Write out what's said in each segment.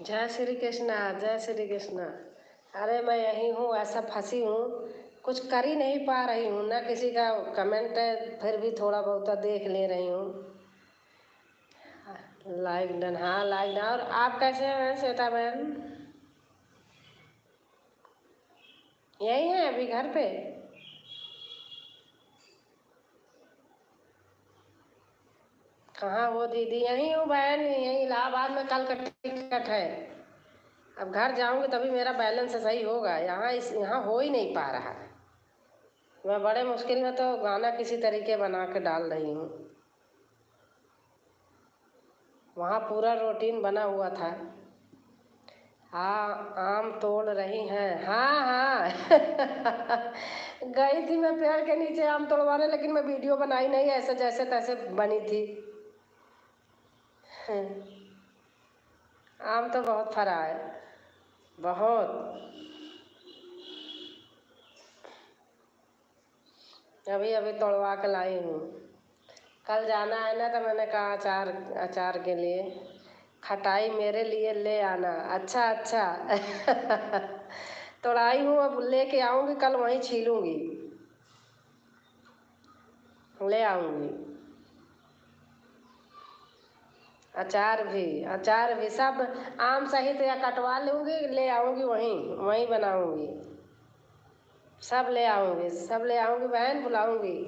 जय श्री कृष्णा, जय श्री कृष्णा। अरे मैं यही हूँ, ऐसा फंसी हूँ, कुछ कर ही नहीं पा रही हूँ ना। किसी का कमेंट है, फिर भी थोड़ा बहुत देख ले रही हूँ। लाइक डन, हाँ लाइक डन। और आप कैसे हैं श्वेता बहन? यही है अभी घर पे? कहाँ वो दीदी? यहीं हूँ बहन, यहीं इलाहाबाद में। कल का टिकट है। अब घर जाऊंगी तभी मेरा बैलेंस सही होगा। यहाँ हो ही नहीं पा रहा। मैं बड़े मुश्किल में तो गाना किसी तरीके बना के डाल रही हूँ। वहाँ पूरा रूटीन बना हुआ था। हाँ, आम तोड़ रही हैं, हाँ हाँ। गई थी मैं पेड़ के नीचे आम तोड़वाने, लेकिन मैं वीडियो बनाई नहीं, ऐसे जैसे तैसे बनी थी। आम तो बहुत फरा है, बहुत। अभी अभी तोड़वा के लाई हूँ। कल जाना है ना, तो मैंने कहा अचार, अचार के लिए खटाई मेरे लिए ले आना। अच्छा अच्छा। तोड़ाई हूँ, अब लेके आऊँगी, कल वहीं छीलूँगी, ले आऊँगी। अचार भी सब आम सहित या कटवा लूँगी, ले आऊँगी, वहीं वहीं बनाऊँगी। सब ले आऊँगी, सब ले आऊँगी बहन, बुलाऊँगी।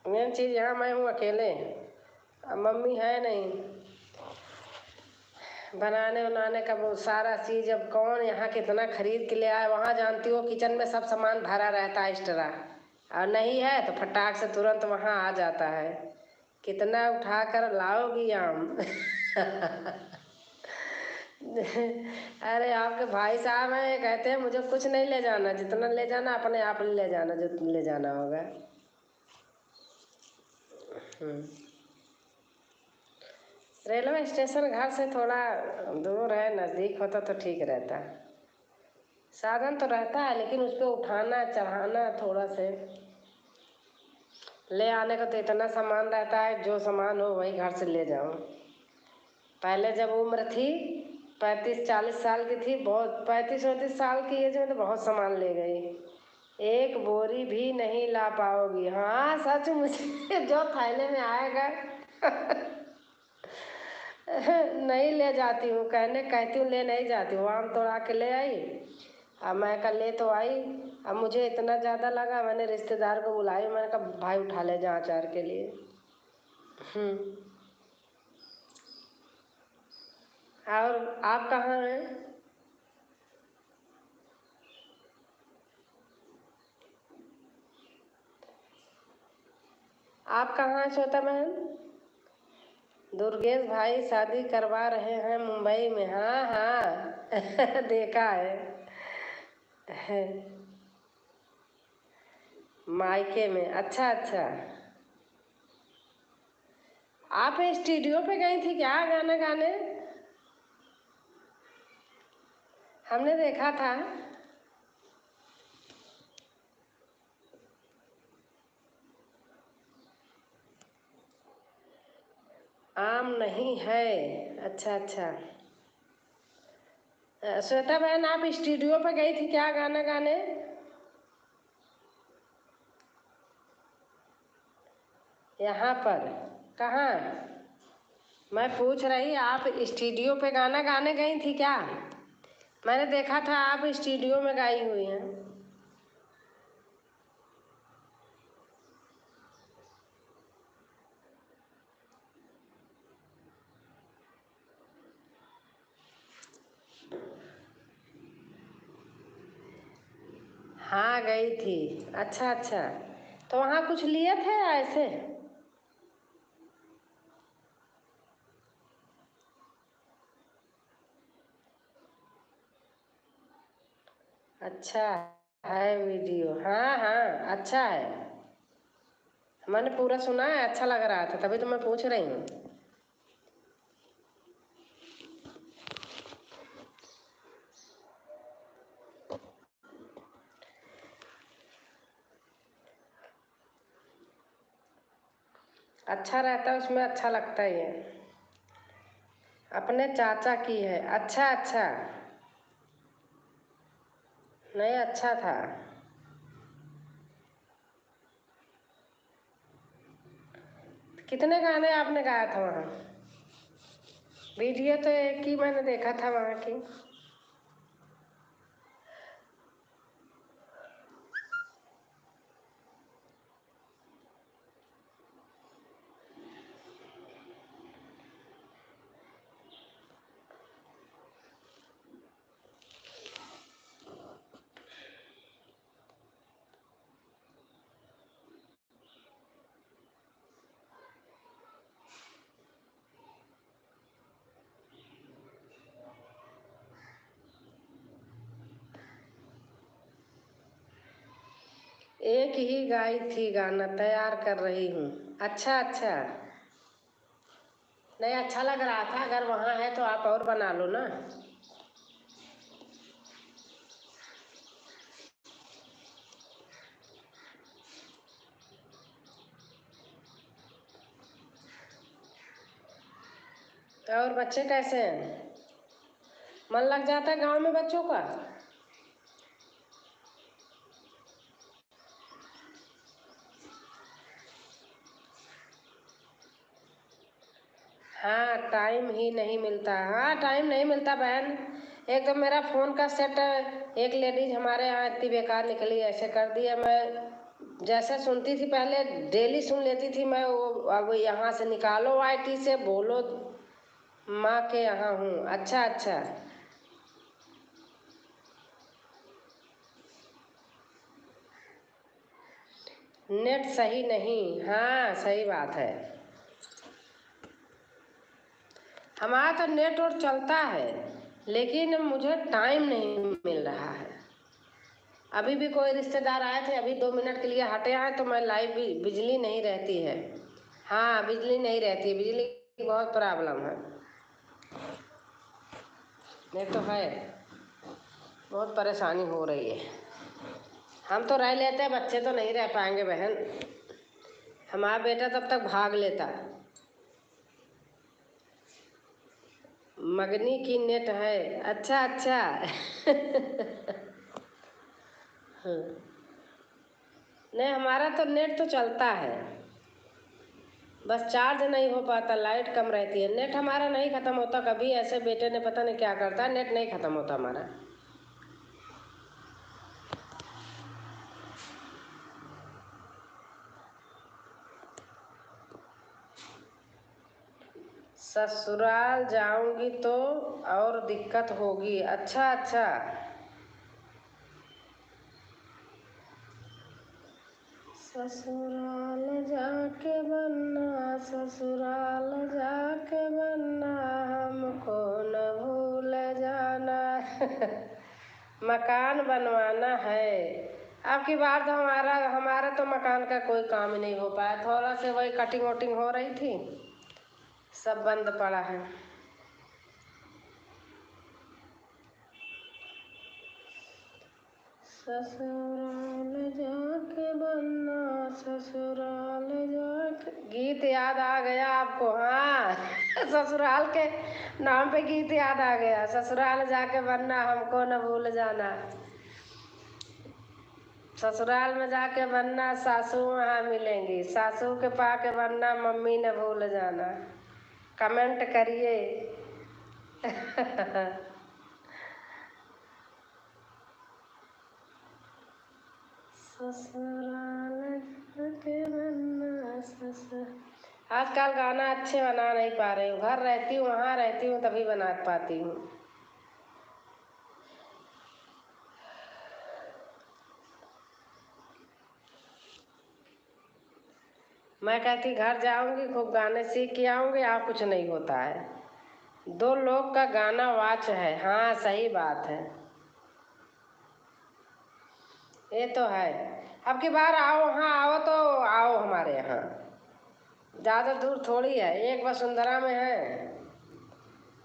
मेन चीज़ यहाँ मैं हूँ अकेले, अब मम्मी है नहीं बनाने बनाने का। वो सारा चीज़ अब कौन यहाँ कितना खरीद के ले आए। वहाँ जानती हो किचन में सब सामान भरा रहता है एक्स्ट्रा, और नहीं है तो फटाक से तुरंत वहाँ आ जाता है। कितना उठा कर लाओगी आम? अरे आपके भाई साहब हैं, कहते हैं मुझे कुछ नहीं ले जाना, जितना ले जाना अपने आप ले जाना, जो ले जाना होगा। रेलवे स्टेशन घर से थोड़ा दूर है, नज़दीक होता तो ठीक रहता। साधन तो रहता है, लेकिन उस पर उठाना चढ़ाना थोड़ा से। ले आने का तो इतना सामान रहता है, जो सामान हो वही घर से ले जाऊं। पहले जब उम्र थी 35-40 साल की थी, बहुत 35-38 साल की एज में तो बहुत सामान ले गई। एक बोरी भी नहीं ला पाओगी। हाँ सच, मुझे जो थैले में आएगा नहीं ले जाती हूँ, कहती हूँ ले नहीं जाती हूँ। आम तोड़ा के ले आई, अब मैं कल ले तो आई। अब मुझे इतना ज़्यादा लगा, मैंने रिश्तेदार को बुलाई, मैंने कहा भाई उठा ले जा अचार के लिए। और आप कहाँ हैं? आप कहाँ हैं श्वेता बहन? दुर्गेश भाई शादी करवा रहे हैं मुंबई में, हाँ हाँ। देखा है। मायके में, अच्छा अच्छा। आप स्टूडियो पे गई थी क्या गाना गाने? हमने देखा था। आम नहीं है, अच्छा अच्छा। श्वेता बहन आप स्टूडियो पे गई थी क्या गाना गाने? यहाँ पर कहाँ? मैं पूछ रही, आप स्टूडियो पे गाना गाने गई थी क्या? मैंने देखा था आप स्टूडियो में गाई हुई हैं। हाँ गई थी, अच्छा अच्छा। तो वहाँ कुछ लिए थे ऐसे? अच्छा है वीडियो, हाँ हाँ अच्छा है। मैंने पूरा सुना है, अच्छा लग रहा था, तभी तो मैं पूछ रही हूँ। अच्छा रहता है, उसमें अच्छा लगता ही है। अपने चाचा की है। अच्छा अच्छा, नहीं अच्छा था। कितने गाने आपने गाया था वहाँ? वीडियो तो एक ही मैंने देखा था वहाँ की। एक ही गाई थी गाना, तैयार कर रही हूँ। अच्छा अच्छा, नहीं अच्छा लग रहा था। अगर वहाँ है तो आप और बना लो ना। और बच्चे कैसे हैं? मन लग जाता है गांव में बच्चों का? हाँ, टाइम ही नहीं मिलता। हाँ, टाइम नहीं मिलता बहन। एक तो मेरा फ़ोन का सेट, एक लेडीज हमारे यहाँ इतनी बेकार निकली, ऐसे कर दिया। मैं जैसे सुनती थी पहले, डेली सुन लेती थी मैं, वो अब यहाँ से निकालो आईटी से, बोलो माँ के यहाँ हूँ। अच्छा अच्छा, नेट सही नहीं। हाँ सही बात है। हमारा तो नेट और चलता है, लेकिन मुझे टाइम नहीं मिल रहा है। अभी भी कोई रिश्तेदार आए थे, अभी 2 मिनट के लिए हटे आए तो मैं लाइव, भी बिजली नहीं रहती है। हाँ, बिजली नहीं रहती है, बिजली की बहुत प्रॉब्लम है। ये तो है, बहुत परेशानी हो रही है। हम तो रह लेते हैं, बच्चे तो नहीं रह पाएंगे बहन। हमारा बेटा तब तक भाग लेता। मगनी की नेट है। अच्छा अच्छा। हाँ, नहीं हमारा तो नेट तो चलता है, बस चार्ज नहीं हो पाता, लाइट कम रहती है। नेट हमारा नहीं ख़त्म होता कभी, ऐसे बेटे ने पता नहीं क्या करता है, नेट नहीं ख़त्म होता हमारा। ससुराल जाऊंगी तो और दिक्कत होगी। अच्छा अच्छा, ससुराल जाके बनना, ससुराल जाके बनना, हमको न भूल जाना। मकान बनवाना है। अब की बार तो हमारा हमारा तो मकान का कोई काम ही नहीं हो पाया। थोड़ा से वही कटिंग वटिंग हो रही थी, सब बंद पड़ा है। ससुराल जाके बनना, ससुराल जाके, गीत याद आ गया आपको? हाँ। ससुराल के नाम पे गीत याद आ गया। ससुराल जाके बनना, हमको न भूल जाना। ससुराल में जाके बनना, सासू वहाँ मिलेंगी, सासू के पाके बनना, मम्मी न भूल जाना। कमेंट करिए। ससुराल जाके बनना, ससुर, आजकल गाना अच्छे बना नहीं पा रही हूँ। घर रहती हूँ, वहाँ रहती हूँ, तभी बना पाती हूँ। मैं कहती घर जाऊंगी, खूब गाने सीख के आऊंगी, आप कुछ नहीं होता है। 2 लोग का गाना वाच है। हाँ सही बात है, ये तो है। अब की बार आओ, हाँ आओ तो आओ हमारे यहाँ। ज़्यादा दूर थोड़ी है, एक वसुंधरा में है,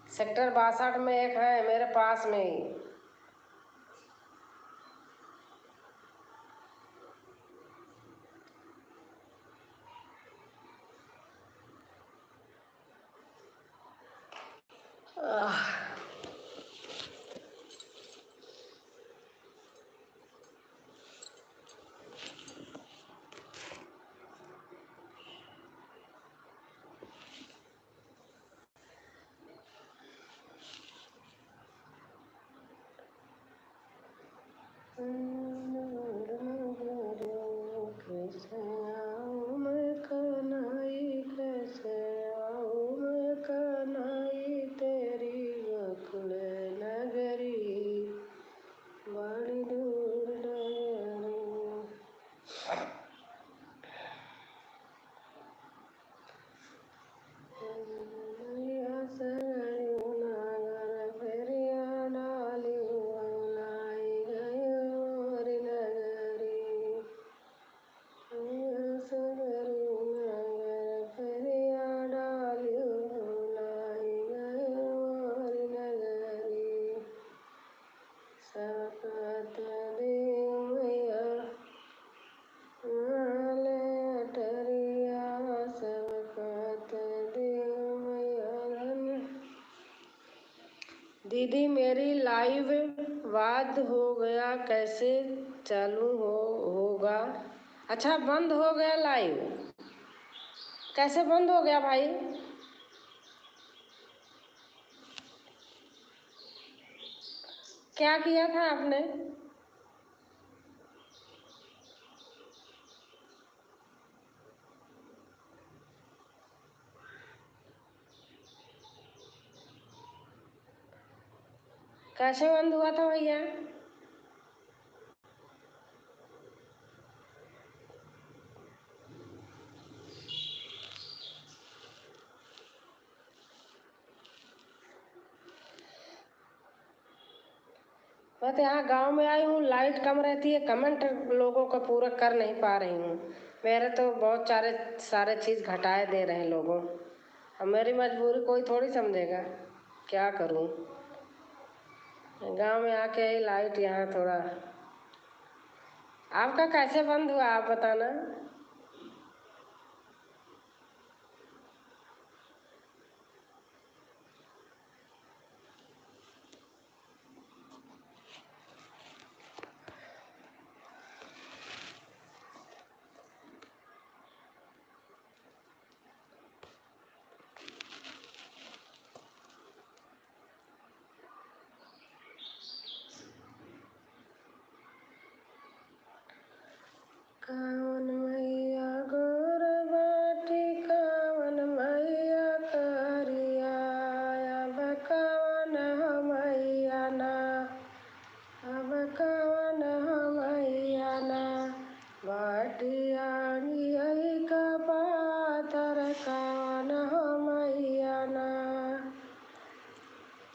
सेक्टर 62 में एक है, मेरे पास में ही। आह, कैसे आऊं मैं कन्हई, कैसे आऊं मैं कन्हई तेरी गोकुल नगरी, बड़ी दूर नगरी। मैया सगरियो नगर फेरिया डालियो, लाई गयो मोर नगरी। मैया सगरियो नगर फेरिया डालियो, लाई गयो मोर नगरी। सबकत देव मैया माले अटरिया, सबकत देव मैया धन्य। दीदी मेरी लाइव बंद हो गया, कैसे चालू होगा? अच्छा, बंद हो गया लाइव, कैसे बंद हो गया भाई? क्या किया था आपने? कैसे बंद हुआ था भैया? मैं तो यहाँ गांव में आई हूँ, लाइट कम रहती है, कमेंट लोगों का पूरा कर नहीं पा रही हूँ। मेरे तो बहुत सारे चीज़ घटाए दे रहे हैं लोगों। अब मेरी मजबूरी कोई थोड़ी समझेगा, क्या करूँ? गांव में आके ही लाइट यहाँ थोड़ा। आपका कैसे बंद हुआ आप बताना। कावन मैया गोर बाटी, कावन मैया करिया, अब कावन मैया ना, अब कावन मैया ना, बाटिया गियई का पातर, कावन मैया ना।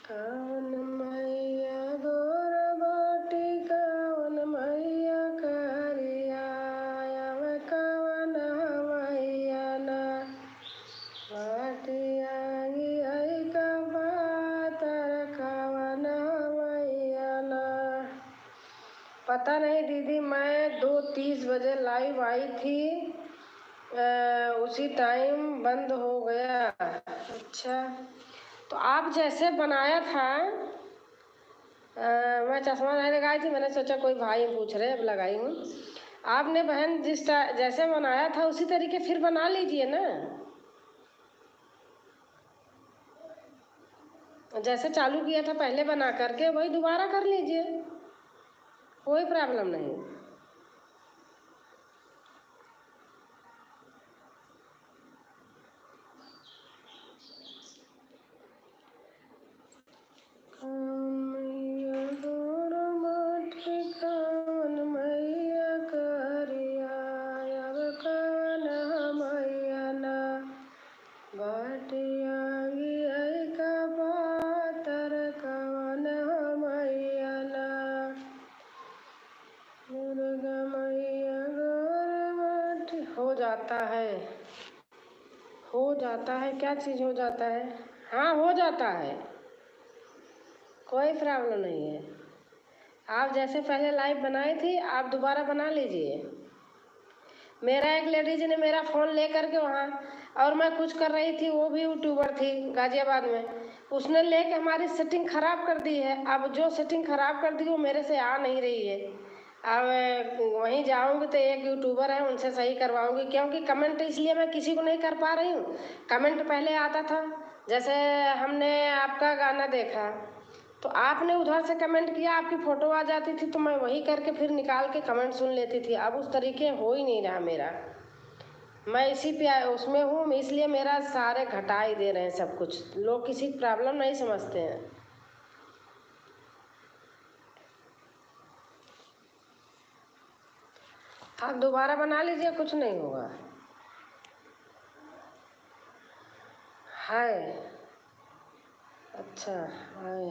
कावन मैया गोर बाटी, कावन मैया करिया, अब कावन मैया ना, बाटिया गियई का पातर, कावन मैया ना। पता नहीं दीदी, मैं 2:30 बजे लाइव आई थी, उसी टाइम बंद हो गया। अच्छा, तो आप जैसे बनाया था, मैं चश्मा नहीं लगाई थी, मैंने सोचा कोई भाई पूछ रहे, अब लगाई हूँ। आपने बहन जैसे बनाया था उसी तरीके फिर बना लीजिए ना, जैसे चालू किया था पहले बना करके वही दोबारा कर लीजिए, कोई प्रॉब्लम नहीं। मैया गोर बाटी, कावन मैया करिया, अब कावन मैया ना, बाटिया गियई का पातर, कावन मैया ना। दुर्गा मैया गोर बाटी। हो जाता है, हो जाता है, क्या चीज़ हो जाता है? हाँ, हो जाता है, कोई प्रॉब्लम नहीं है। आप जैसे पहले लाइव बनाई थी आप दोबारा बना लीजिए। मेरा एक लेडीज ने मेरा फ़ोन ले करके वहाँ, और मैं कुछ कर रही थी, वो भी यूट्यूबर थी गाज़ियाबाद में, उसने लेके हमारी सेटिंग ख़राब कर दी है। अब जो सेटिंग ख़राब कर दी वो मेरे से आ नहीं रही है। अब वहीं जाऊंगी तो एक यूट्यूबर है उनसे सही करवाऊंगी, क्योंकि कमेंट इसलिए मैं किसी को नहीं कर पा रही हूँ। कमेंट पहले आता था, जैसे हमने आपका गाना देखा तो आपने उधर से कमेंट किया, आपकी फ़ोटो आ जाती थी तो मैं वही करके फिर निकाल के कमेंट सुन लेती थी। अब उस तरीके हो ही नहीं रहा मेरा। मैं इसी पे उसमें हूँ, इसलिए मेरा सारे घटा ही दे रहे हैं सब कुछ। लोग किसी प्रॉब्लम नहीं समझते हैं। आप दोबारा बना लीजिए, कुछ नहीं होगा। हाय, अच्छा, हाय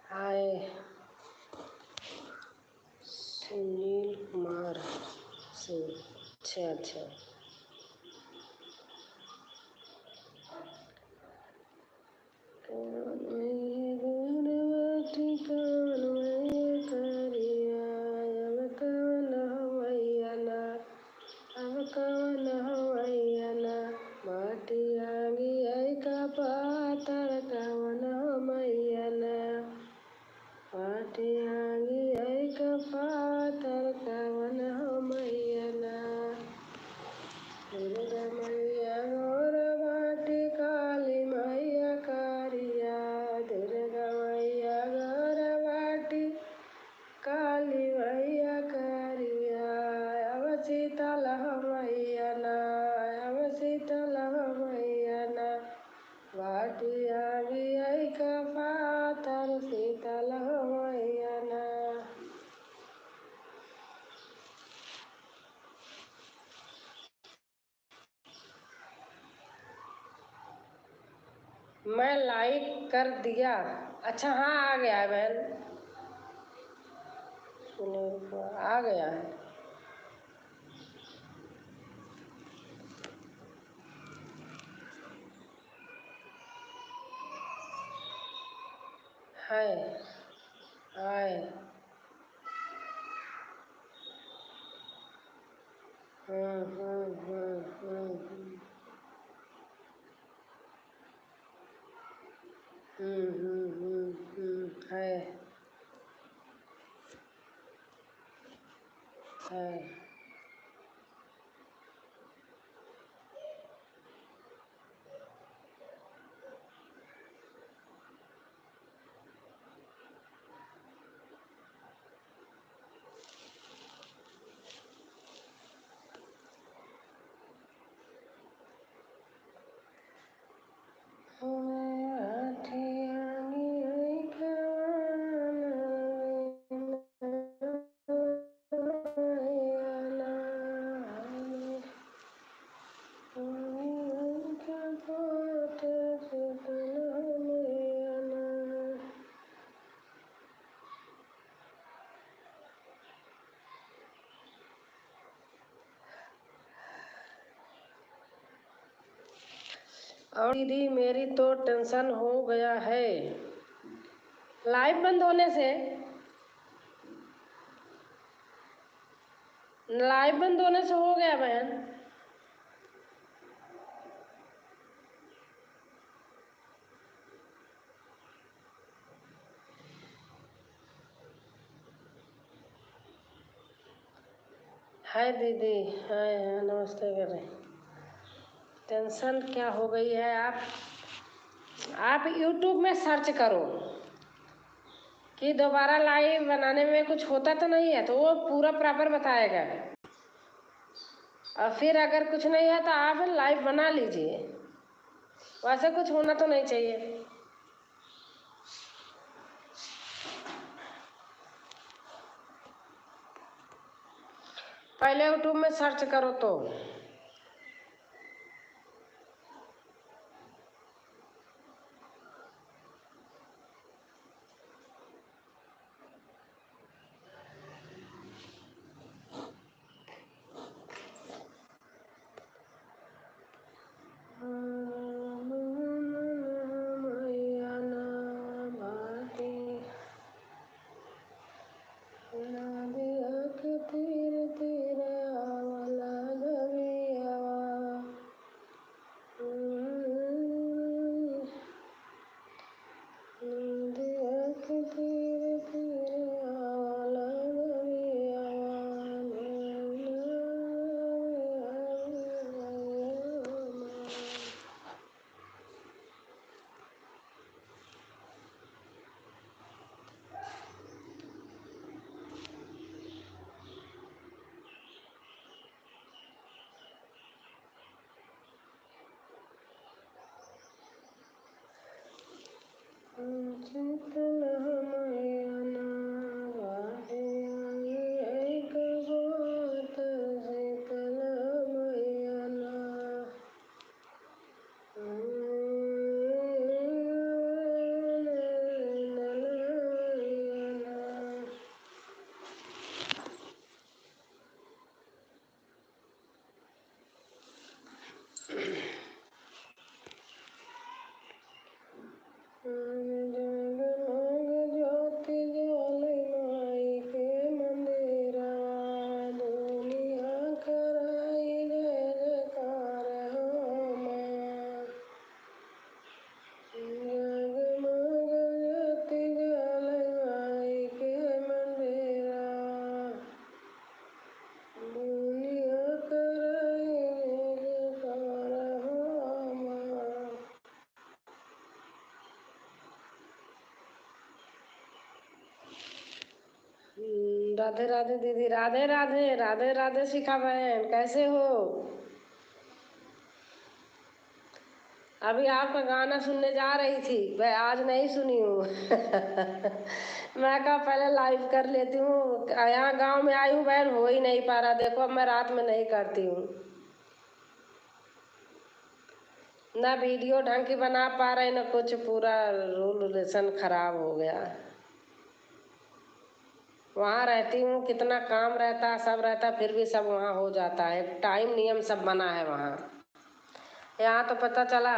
हाय सुनील कुमार सिंह, अच्छा अच्छा। दुर्गा मैया गौर बाटी काली मैया कारिया, दुर्गा मैया गौर बाटी काली मैया कारिया। अब शीतल मैया ना, अब शीतल मैया ना, बाटिया भी का पातर शीतल मैया ना। मैं लाइक कर दिया। अच्छा हाँ, आ गया है बहन, सुनील को आ गया है। हाय हाय। हम्म हम्म हम्म हम्म है है। और दीदी मेरी तो टेंशन हो गया है लाइव बंद होने से। लाइव बंद होने से हो गया बहन। हाय दीदी, हाय हाँ, नमस्ते कर रहे। टेंशन क्या हो गई है, आप यूट्यूब में सर्च करो कि दोबारा लाइव बनाने में कुछ होता तो नहीं है, तो वो पूरा प्रॉपर बताएगा। और फिर अगर कुछ नहीं है तो आप लाइव बना लीजिए। वैसे कुछ होना तो नहीं चाहिए। पहले यूट्यूब में सर्च करो तो। शीतल मैया राधे आई एक बात शीतल मैया जगमग ज्योति ज्वाले माई के मंदिरा दुनिया कराई जय जयकार हो माँ। जगमग ज्योति ज्वाले माई के मंदिरा दुनिया कराई जय जयकार हो माँ। राधे राधे दीदी, राधे राधे, राधे राधे शिखा बहन, कैसे हो? अभी आपका गाना सुनने जा रही थी, मैं आज नहीं सुनी हूँ। मैं कहा पहले लाइव कर लेती हूँ। यहाँ गांव में आई हूँ बहन, हो ही नहीं पा रहा। देखो अब मैं रात में नहीं करती हूँ, ना वीडियो ढंग की बना पा रहे ना कुछ। पूरा रूल रेगुलेशन खराब हो गया। वहाँ रहती हूँ, कितना काम रहता, सब रहता, फिर भी सब वहाँ हो जाता है। टाइम नियम सब बना है वहाँ। यहाँ तो पता चला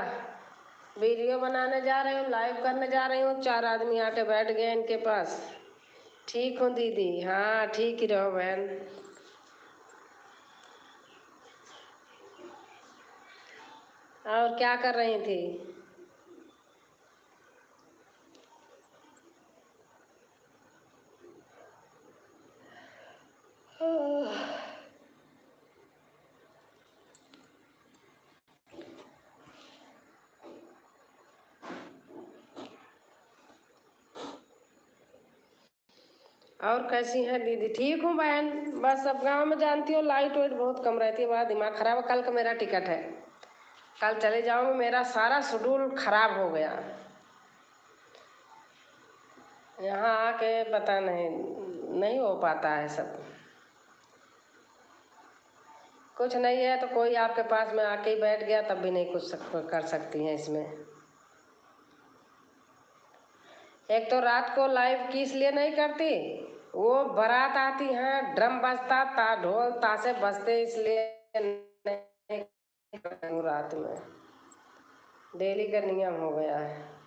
वीडियो बनाने जा रही हूँ, लाइव करने जा रही हूँ, 4 आदमी आके बैठ गए इनके पास। ठीक हूँ दीदी, हाँ ठीक ही रहो बहन। और क्या कर रही थी? और कैसी हैं दीदी? ठीक हूँ बहन, बस अब गांव में जानती हो लाइट वाइट बहुत कम रहती है, बड़ा दिमाग खराब है। कल का मेरा टिकट है, कल चले जाऊँगी। मेरा सारा शेड्यूल खराब हो गया। यहाँ आके पता नहीं हो पाता है सब। कुछ नहीं है तो कोई आपके पास में आके ही बैठ गया, तब भी नहीं कुछ कर सकती हैं इसमें। एक तो रात को लाइव की इसलिए नहीं करती, वो बारात आती है, ड्रम बजता, ढोल ताशे बजते, इसलिए नहीं करती हूँ रात में। डेली का नियम हो गया है।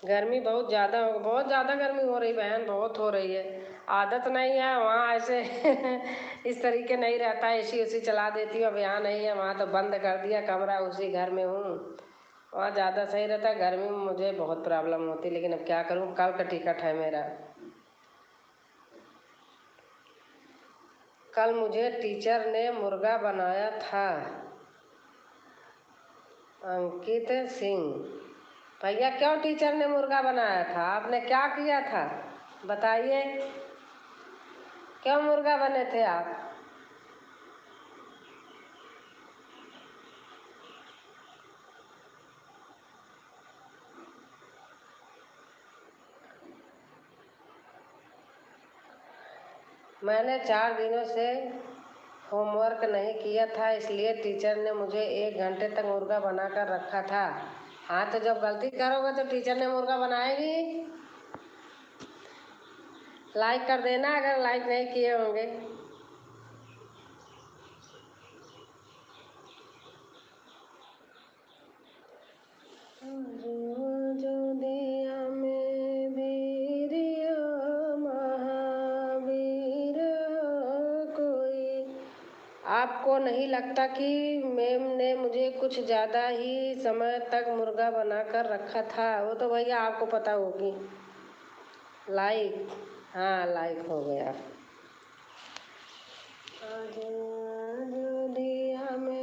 गर्मी बहुत ज़्यादा गर्मी हो रही बहन, बहुत हो रही है। आदत नहीं है वहाँ ऐसे इस तरीके नहीं रहता है। एसी उसी चला देती हूँ, अब यहाँ नहीं है, वहाँ तो बंद कर दिया कमरा, उसी घर में हूँ। वहाँ ज़्यादा सही रहता है। गर्मी में मुझे बहुत प्रॉब्लम होती, लेकिन अब क्या करूँ, कल का टिकट है मेरा। कल मुझे टीचर ने मुर्गा बनाया था, अंकित सिंह। भैया क्यों टीचर ने मुर्गा बनाया था? आपने क्या किया था बताइए, क्यों मुर्गा बने थे आप? मैंने 4 दिनों से होमवर्क नहीं किया था, इसलिए टीचर ने मुझे 1 घंटे तक मुर्गा बनाकर रखा था। हाँ तो जब गलती करोगे तो टीचर ने मुर्गा बनाएगी। लाइक कर देना अगर लाइक नहीं किए होंगे। जो दिया में वीरिया महावीर कोई। आपको नहीं लगता कि मैम ने मुझे कुछ ज़्यादा ही समय तक मुर्गा बनाकर रखा था? वो तो भैया आपको पता होगी। लाइक, हाँ लाइक हो गया। जो दिया में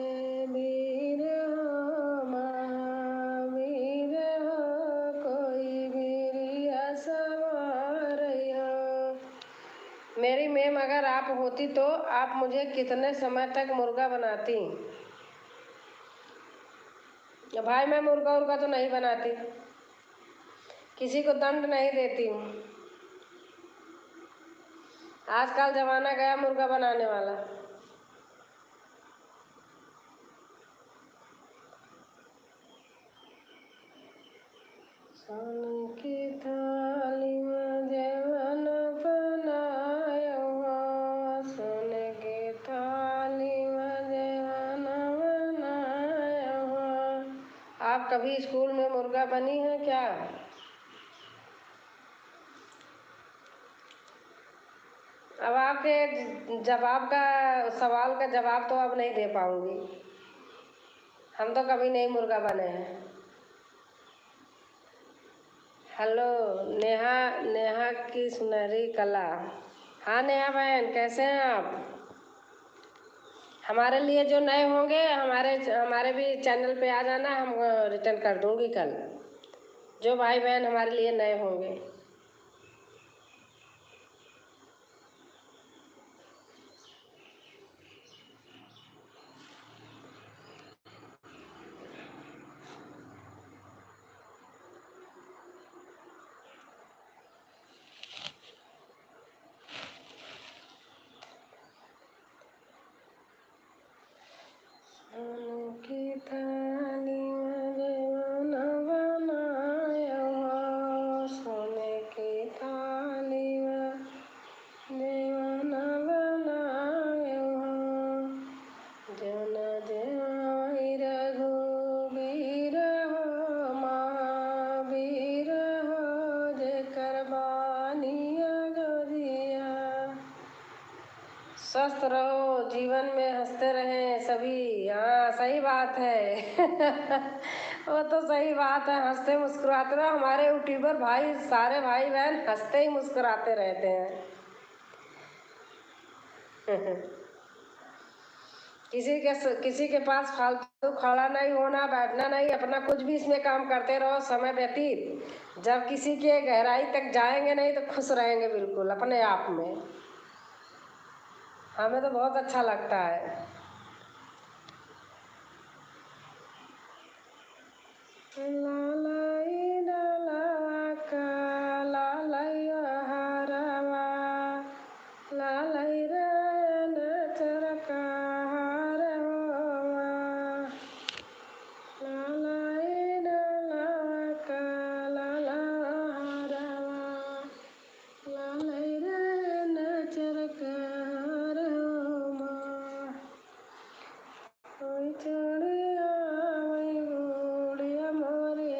मेम अगर आप होती तो आप मुझे कितने समय तक मुर्गा बनाती? भाई मैं मुर्गा उर्गा तो नहीं बनाती, किसी को दंड नहीं देती हूँ। आजकल जमाना गया मुर्गा बनाने वाला। सोने की थाली में जवन बनाया हुआ, सोने की थाली में जवन बनाया हुआ। आप कभी स्कूल में मुर्गा बनी हैं क्या? अब आपके जवाब का सवाल का जवाब तो अब नहीं दे पाऊंगी। हम तो कभी नहीं मुर्गा बने हैं। हेलो नेहा, नेहा की सुनहरी कला। हाँ नेहा बहन, कैसे हैं आप? हमारे लिए जो नए होंगे हमारे हमारे भी चैनल पे आ जाना, हम रिटर्न कर दूंगी कल, जो भाई बहन हमारे लिए नए होंगे। की थाली में जवन बनाया हुआ, सोने की थाली में जवन बनाया हुआ, जवन जय रघुबीर हो महावीर हो, जेकर बानिया गोरिया। स्वस्थ रहो, जीवन में हंसते रहें सभी। हाँ सही बात है। वो तो सही बात है, हंसते मुस्कुराते रहो। हमारे यूट्यूबर भाई सारे भाई बहन हंसते ही मुस्कुराते रहते हैं। किसी के पास फालतू खड़ा नहीं होना, बैठना नहीं, अपना कुछ भी इसमें काम करते रहो समय व्यतीत। जब किसी के गहराई तक जाएंगे नहीं तो खुश रहेंगे बिल्कुल अपने आप में। हमें तो बहुत अच्छा लगता है। लालाई डाला का लालाई हरवा, लालाई रन चरका हरवा, लालाई डाला का लाला हरवा, लालाई रन चरका हरवा। कोई चढ़िया वही गुड़िया मोरी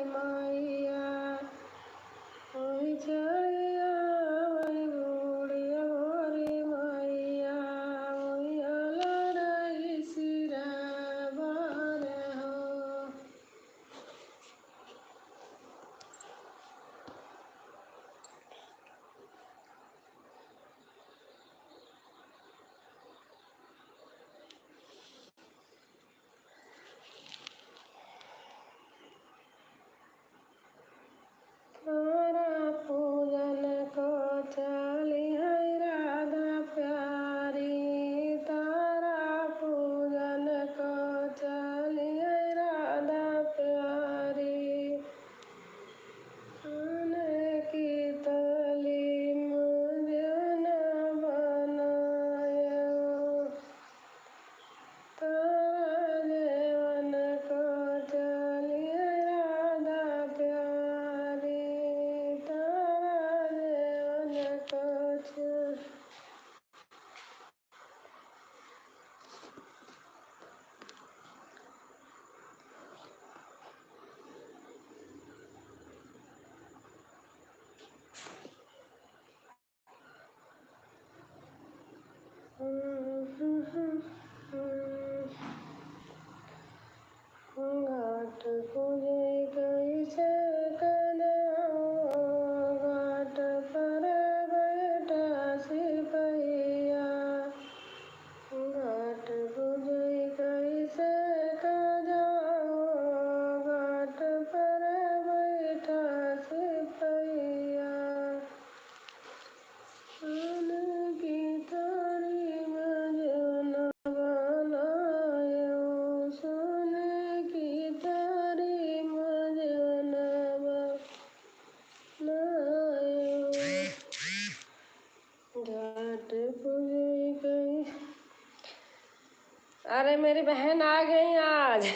अरे मेरी बहन आ गई आज।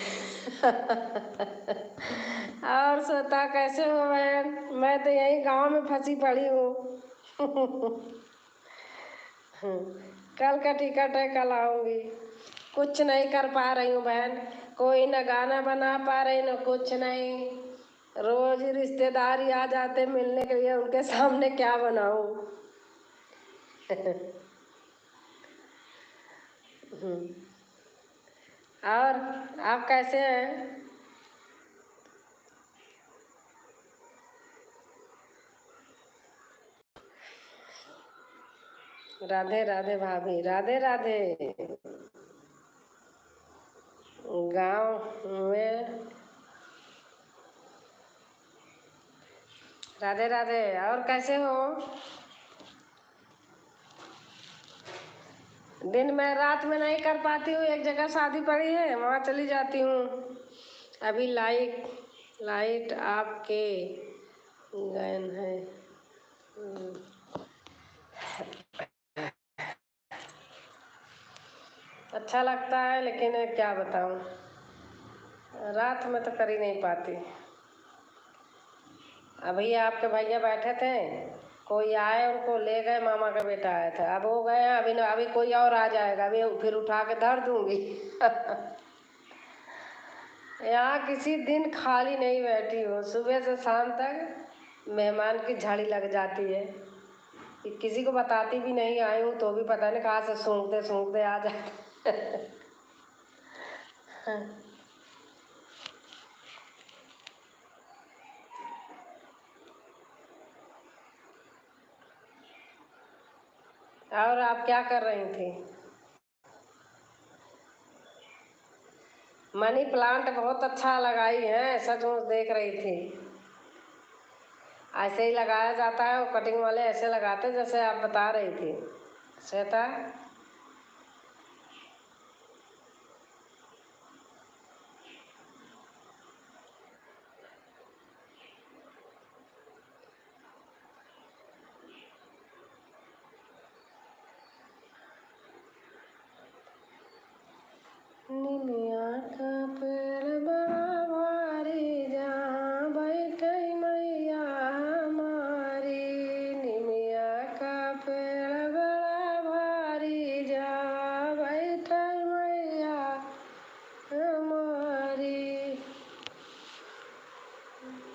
और श्वेता कैसे हो बहन? मैं तो यही गांव में फंसी पड़ी हूँ। कल का टिकट है, कल आऊंगी। कुछ नहीं कर पा रही हूँ बहन, कोई न गाना बना पा रही न कुछ नहीं। रोज रिश्तेदार आ जाते मिलने के लिए, उनके सामने क्या बनाऊं। और आप कैसे हैं? राधे राधे भाभी, राधे राधे। गांव में राधे राधे। और कैसे हो? दिन में रात में नहीं कर पाती हूँ, एक जगह शादी पड़ी है वहाँ चली जाती हूँ। अभी लाइट लाइट आपके गैन है। अच्छा लगता है लेकिन क्या बताऊँ, रात में तो कर ही नहीं पाती। अभी आपके भैया बैठे थे, कोई आए उनको ले गए, मामा का बेटा आया था, अब वो गए, अभी न अभी कोई और आ जाएगा, अभी फिर उठा के धर दूंगी। यहाँ किसी दिन खाली नहीं बैठी हूँ, सुबह से शाम तक मेहमान की झाड़ी लग जाती है। किसी को बताती भी नहीं आई हूँ तो भी पता नहीं कहाँ से सूंघते सूंघते आ जाते। और आप क्या कर रही थी? मनी प्लांट बहुत अच्छा लगाई है, सचमुच देख रही थी। ऐसे ही लगाया जाता है, वो कटिंग वाले ऐसे लगाते जैसे आप बता रही थी श्वेता। निमिया का पेड़ बड़ा भारी, जहाँ बैठे मैया हमारी। निमिया का पेड़ बड़ा भारी, जहाँ बैठे मैया हमारी।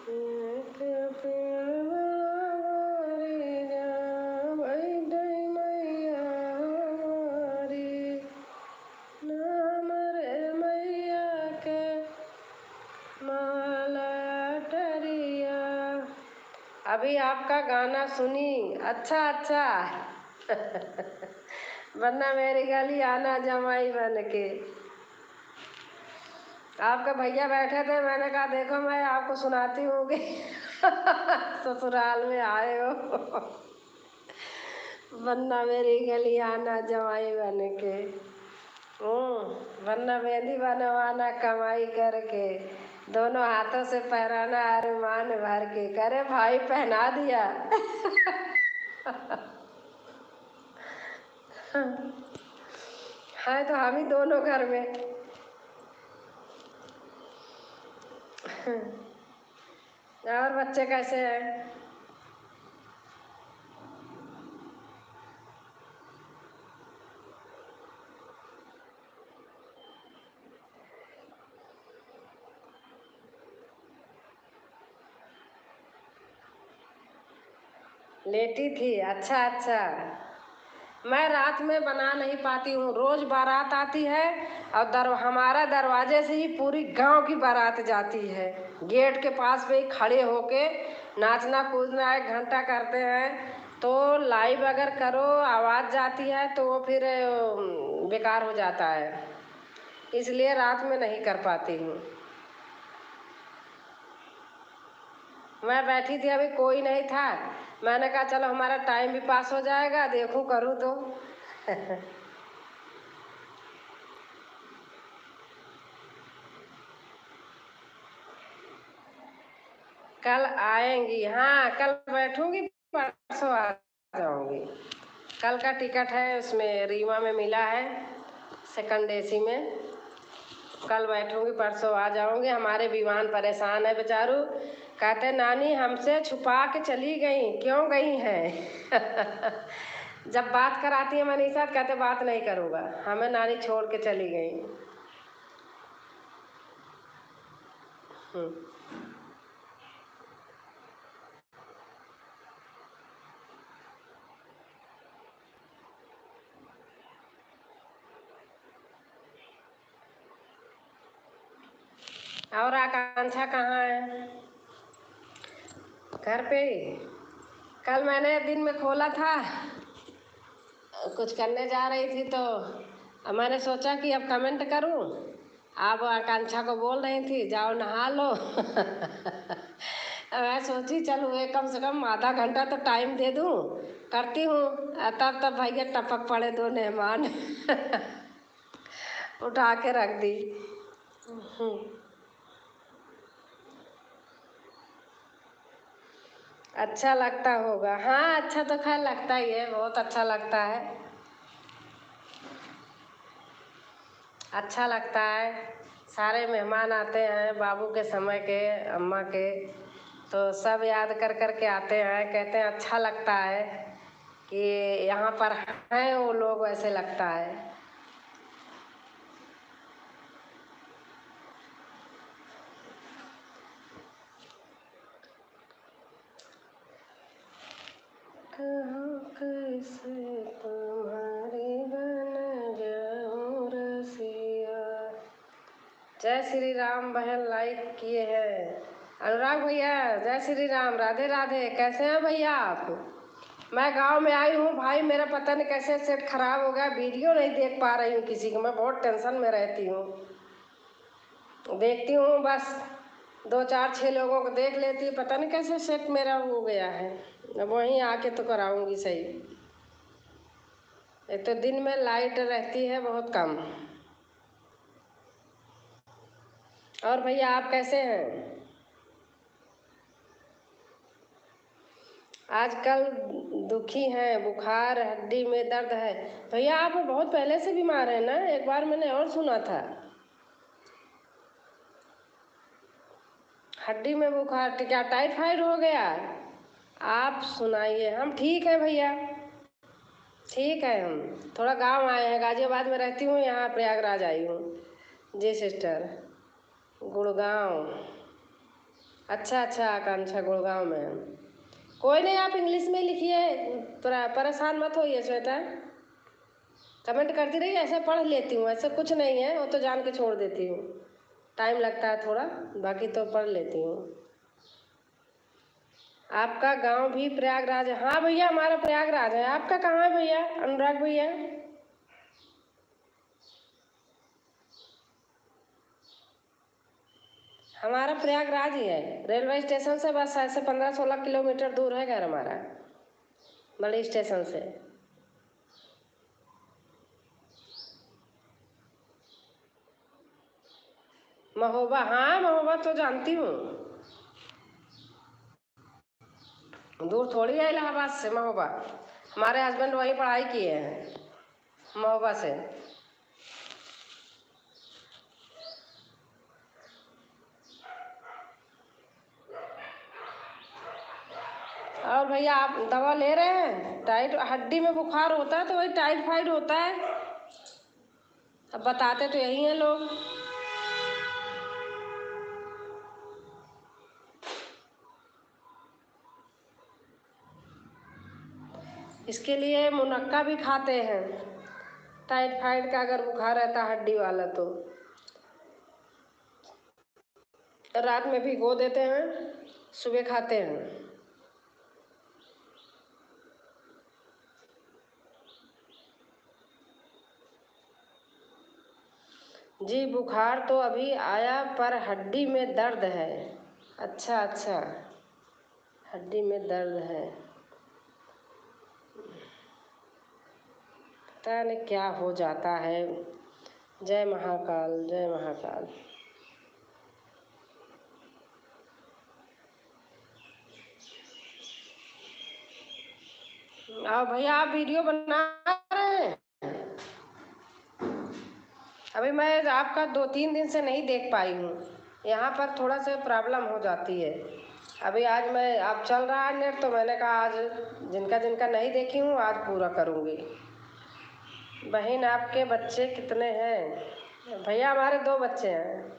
एक पेड़ बड़ा भारी, जहाँ बैठे मैया हमारी। नाम रे मैया के माला टरिया। अभी आपका गाना सुनी, अच्छा अच्छा। वरना मेरी गली आना जमाई बन के। आपके भैया बैठे थे, मैंने कहा देखो मैं आपको सुनाती हूँ कि ससुराल में आए हो। वरना मेरी गली आना जमाई बन के। वरना मेहंदी बनवाना कमाई करके, दोनों हाथों से पहराना अरमान भर के। करे भाई पहना दिया। है तो हम ही दोनों घर में। और बच्चे कैसे हैं? लेटी थी, अच्छा अच्छा। मैं रात में बना नहीं पाती हूँ, रोज बारात आती है और हमारा दरवाजे से ही पूरी गांव की बारात जाती है। गेट के पास पे ही खड़े होके नाचना कूदना 1 घंटा करते हैं। तो लाइव अगर करो आवाज़ जाती है तो वो फिर बेकार हो जाता है, इसलिए रात में नहीं कर पाती हूँ। मैं बैठी थी, अभी कोई नहीं था, मैंने कहा चलो हमारा टाइम भी पास हो जाएगा, देखूं करूं तो। कल आएंगी, हाँ कल बैठूंगी, परसों आ जाऊंगी। कल का टिकट है, उसमें रीवा में मिला है, सेकंड एसी में। कल बैठूंगी, परसों आ जाऊंगी। हमारे विमान परेशान है बेचारू, कहते नानी हमसे छुपा के चली गई, क्यों गई हैं? जब बात कराती है मनीषा कहते बात नहीं करूँगा, हमें नानी छोड़ के चली गई। और आकांक्षा कहाँ है? घर पे ही। कल मैंने दिन में खोला था, कुछ करने जा रही थी तो मैंने सोचा कि अब कमेंट करूं। अब आकांक्षा को बोल रही थी जाओ नहा लो। मैं सोची चलो एक कम से कम आधा घंटा तो टाइम दे दूं, करती हूँ। तब भैया टपक पड़े दो मेहमान। उठा के रख दी। अच्छा लगता होगा। हाँ अच्छा तो खैर लगता ही है, बहुत अच्छा लगता है। अच्छा लगता है, सारे मेहमान आते हैं बाबू के समय के, अम्मा के, तो सब याद कर कर के आते हैं, कहते हैं अच्छा लगता है कि यहाँ पर हैं वो लोग, ऐसे लगता है। कैसे तुम्हारी बन जाऊं रसिया। जय श्री राम बहन लाइक किए हैं। अनुराग भैया जय श्री राम, राधे राधे। कैसे हैं भैया आप? मैं गांव में आई हूँ भाई, मेरा पता नहीं कैसे सेट खराब हो गया, वीडियो नहीं देख पा रही हूँ किसी को। मैं बहुत टेंशन में रहती हूँ, देखती हूँ बस 2 4 6 लोगों को देख लेती, पता नहीं कैसे सेट मेरा हो गया है। अब वहीं आके तो कराऊंगी सही। एक तो दिन में लाइट रहती है बहुत कम। और भैया आप कैसे हैं? आजकल दुखी हैं, बुखार, हड्डी में दर्द है। भैया आप बहुत पहले से बीमार हैं ना? एक बार मैंने और सुना था हड्डी में बुखार, क्या टाइफाइड हो गया? आप सुनाइए। हम ठीक है भैया, ठीक है। हम थोड़ा गांव आए हैं, गाजियाबाद में रहती हूँ, यहाँ प्रयागराज आई हूँ। जी सिस्टर, गुड़गांव। अच्छा अच्छा आकांक्षा गुड़गांव में। कोई नहीं, आप इंग्लिश में लिखिए, परेशान मत होइए श्वेता, कमेंट करती रहिए, ऐसे पढ़ लेती हूँ, ऐसा कुछ नहीं है, वो तो जान के छोड़ देती हूँ, टाइम लगता है थोड़ा, बाकी तो पढ़ लेती हूँ। आपका गांव भी प्रयागराज है? हाँ भैया हमारा प्रयागराज है। आपका कहाँ है भैया अनुराग भैया? हमारा प्रयागराज ही है, रेलवे स्टेशन से बस ऐसे 15 16 किलोमीटर दूर है घर हमारा, बड़े स्टेशन से। महोबा, हाँ महोबा तो जानती हूँ, दूर थोड़ी है इलाहाबाद से महोबा। हमारे हस्बैंड वहीं पढ़ाई किए हैं, महोबा से। और भैया आप दवा ले रहे हैं? टाइट हड्डी में बुखार होता है तो वही टाइफाइड होता है, अब बताते तो यही हैं लोग। इसके लिए मुनक्का भी खाते हैं, टाइफाइड का अगर बुखार रहता है हड्डी वाला तो रात में भिगो देते हैं, सुबह खाते हैं। जी बुखार तो अभी आया पर हड्डी में दर्द है। अच्छा अच्छा, हड्डी में दर्द है, पता नहीं क्या हो जाता है। जय महाकाल, जय महाकाल। भैया आप वीडियो बना रहे हैं? अभी मैं आपका 2-3 दिन से नहीं देख पाई हूँ, यहाँ पर थोड़ा सा प्रॉब्लम हो जाती है। अभी आज मैं आप चल रहा है नेट, तो मैंने कहा आज जिनका जिनका नहीं देखी हूँ आज पूरा करूँगी। बहन आपके बच्चे कितने हैं? भैया हमारे 2 बच्चे हैं।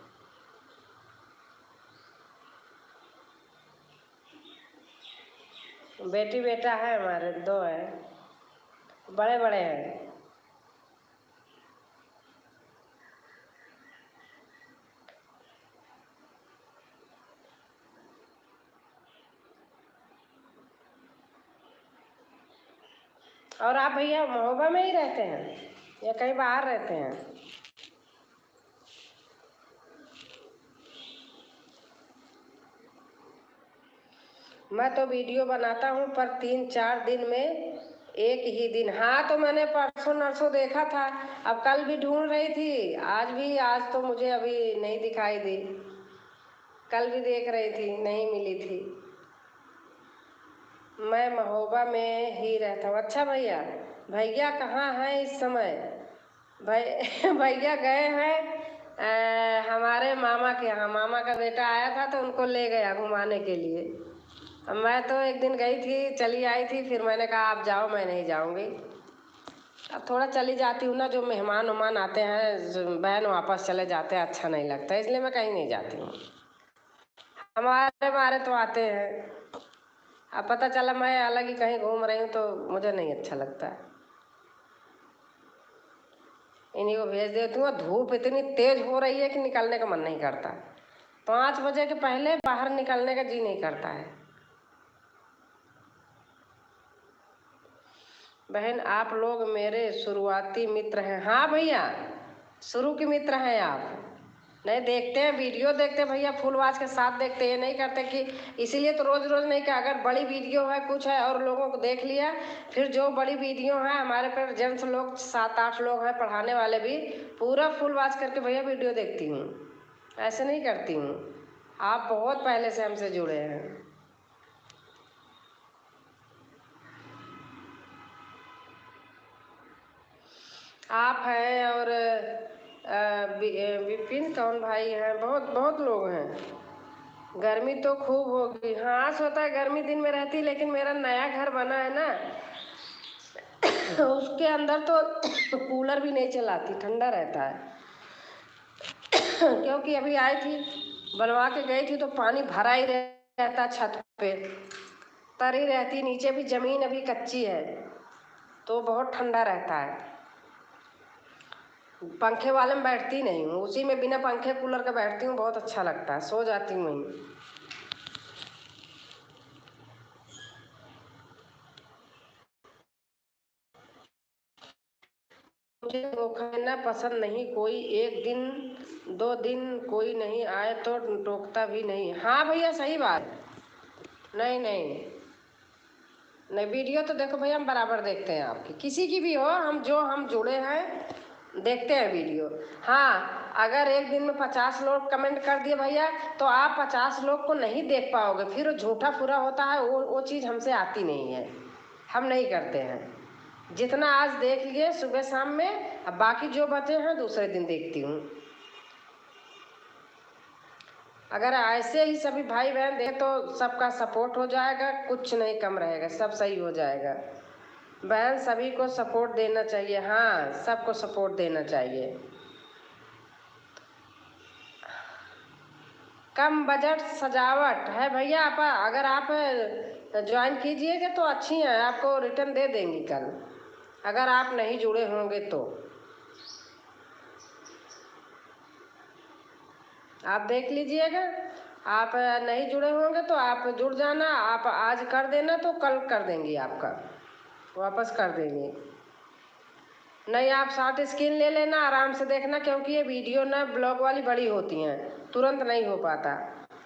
बेटी बेटा है, हमारे 2 हैं, बड़े बड़े हैं। और आप भैया महोबा में ही रहते हैं या कहीं बाहर रहते हैं? मैं तो वीडियो बनाता हूँ पर 3-4 दिन में एक ही दिन। हाँ, तो मैंने परसों नरसों देखा था, अब कल भी ढूंढ रही थी, आज भी, आज तो मुझे अभी नहीं दिखाई दी। कल भी देख रही थी, नहीं मिली थी। मैं महोबा में ही रहता हूँ। अच्छा भैया, भैया कहाँ हैं इस समय? भैया गए हैं हमारे मामा के यहाँ। मामा का बेटा आया था तो उनको ले गया घुमाने के लिए। अब मैं तो एक दिन गई थी, चली आई थी, फिर मैंने कहा आप जाओ, मैं नहीं जाऊंगी। अब थोड़ा चली जाती हूँ ना, जो मेहमान उमान आते हैं, बहन वापस चले जाते हैं, अच्छा नहीं लगता, इसलिए मैं कहीं नहीं जाती हूँ। हमारे मारे तो आते हैं, अब पता चला मैं अलग ही कहीं घूम रही हूँ तो मुझे नहीं अच्छा लगता। इन्हीं को भेज देती हूँ। धूप इतनी तेज हो रही है कि निकलने का मन नहीं करता। 5 बजे के पहले बाहर निकलने का जी नहीं करता है। बहन आप लोग मेरे शुरुआती मित्र हैं। हाँ भैया, शुरू के मित्र हैं आप। नहीं देखते हैं, वीडियो देखते हैं भैया, फुल वॉच के साथ देखते हैं, नहीं करते कि इसीलिए तो रोज़ रोज़ नहीं, कि अगर बड़ी वीडियो है कुछ है और लोगों को देख लिया, फिर जो बड़ी वीडियो है हमारे पे जेंट्स लोग 7-8 लोग हैं पढ़ाने वाले भी, पूरा फुल वॉच करके भैया वीडियो देखती हूँ, ऐसे नहीं करती हूँ। आप बहुत पहले से हमसे जुड़े हैं। आप हैं और विपिन कौन भाई हैं, बहुत बहुत लोग हैं। गर्मी तो खूब होगी। हाँ, सोता है गर्मी दिन में रहती, लेकिन मेरा नया घर बना है ना उसके अंदर तो कूलर भी नहीं चलाती, ठंडा रहता है क्योंकि अभी आई थी, बनवा के गई थी तो पानी भरा ही रहता, छत पे तरी रहती, नीचे भी ज़मीन अभी कच्ची है तो बहुत ठंडा रहता है। पंखे वाले में बैठती नहीं हूँ, उसी में बिना पंखे कूलर के बैठती हूँ, बहुत अच्छा लगता है, सो जाती हूँ वहीं। मुझे धोखा देना पसंद नहीं, कोई 1 दिन 2 दिन कोई नहीं आए तो टोकता भी नहीं। हाँ भैया सही बात। नहीं नहीं नहीं, वीडियो तो देखो भैया हम बराबर देखते हैं आपकी, किसी की भी हो, हम जुड़े हैं देखते हैं वीडियो। हाँ, अगर एक दिन में 50 लोग कमेंट कर दिए भैया, तो आप 50 लोग को नहीं देख पाओगे, फिर झूठा पूरा होता है, वो चीज़ हमसे आती नहीं है, हम नहीं करते हैं। जितना आज देख लिए सुबह शाम में, अब बाकी जो बचे हैं दूसरे दिन देखती हूँ। अगर ऐसे ही सभी भाई बहन देखें तो सबका सपोर्ट हो जाएगा, कुछ नहीं कम रहेगा, सब सही हो जाएगा। बहन सभी को सपोर्ट देना चाहिए। हाँ, सबको सपोर्ट देना चाहिए। कम बजट सजावट है भैया, आप अगर आप ज्वाइन कीजिएगा तो अच्छी है, आपको रिटर्न दे देंगी कल, अगर आप नहीं जुड़े होंगे तो। आप देख लीजिएगा, आप नहीं जुड़े होंगे तो आप जुड़ जाना, आप आज कर देना तो कल कर देंगी, आपका वापस कर देंगे। नहीं, आप शॉर्ट स्क्रीन ले लेना, आराम से देखना, क्योंकि ये वीडियो ना ब्लॉग वाली बड़ी होती हैं, तुरंत नहीं हो पाता।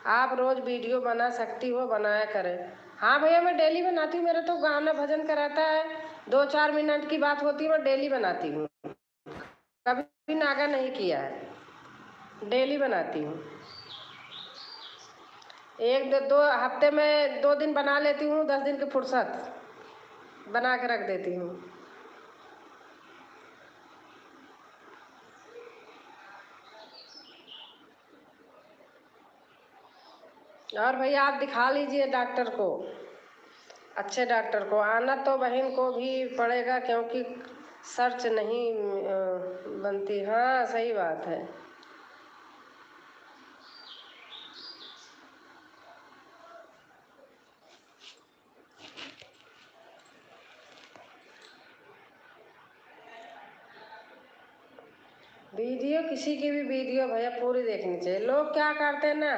आप रोज़ वीडियो बना सकती हो, बनाया करें। हाँ भैया, मैं डेली बनाती हूँ, मेरा तो गाना भजन का रहता है, 2-4 मिनट की बात होती है, मैं डेली बनाती हूँ, कभी नागा नहीं किया है, डेली बनाती हूँ। 1-2 हफ्ते में 2 दिन बना लेती हूँ, 10 दिन की फुर्सत बना के रख देती हूँ। और भैया आप दिखा लीजिए डॉक्टर को, अच्छे डॉक्टर को। आना तो बहन को भी पड़ेगा क्योंकि सर्च नहीं बनती। हाँ सही बात है। वीडियो, किसी की भी वीडियो भैया पूरी देखनी चाहिए। लोग क्या करते हैं ना,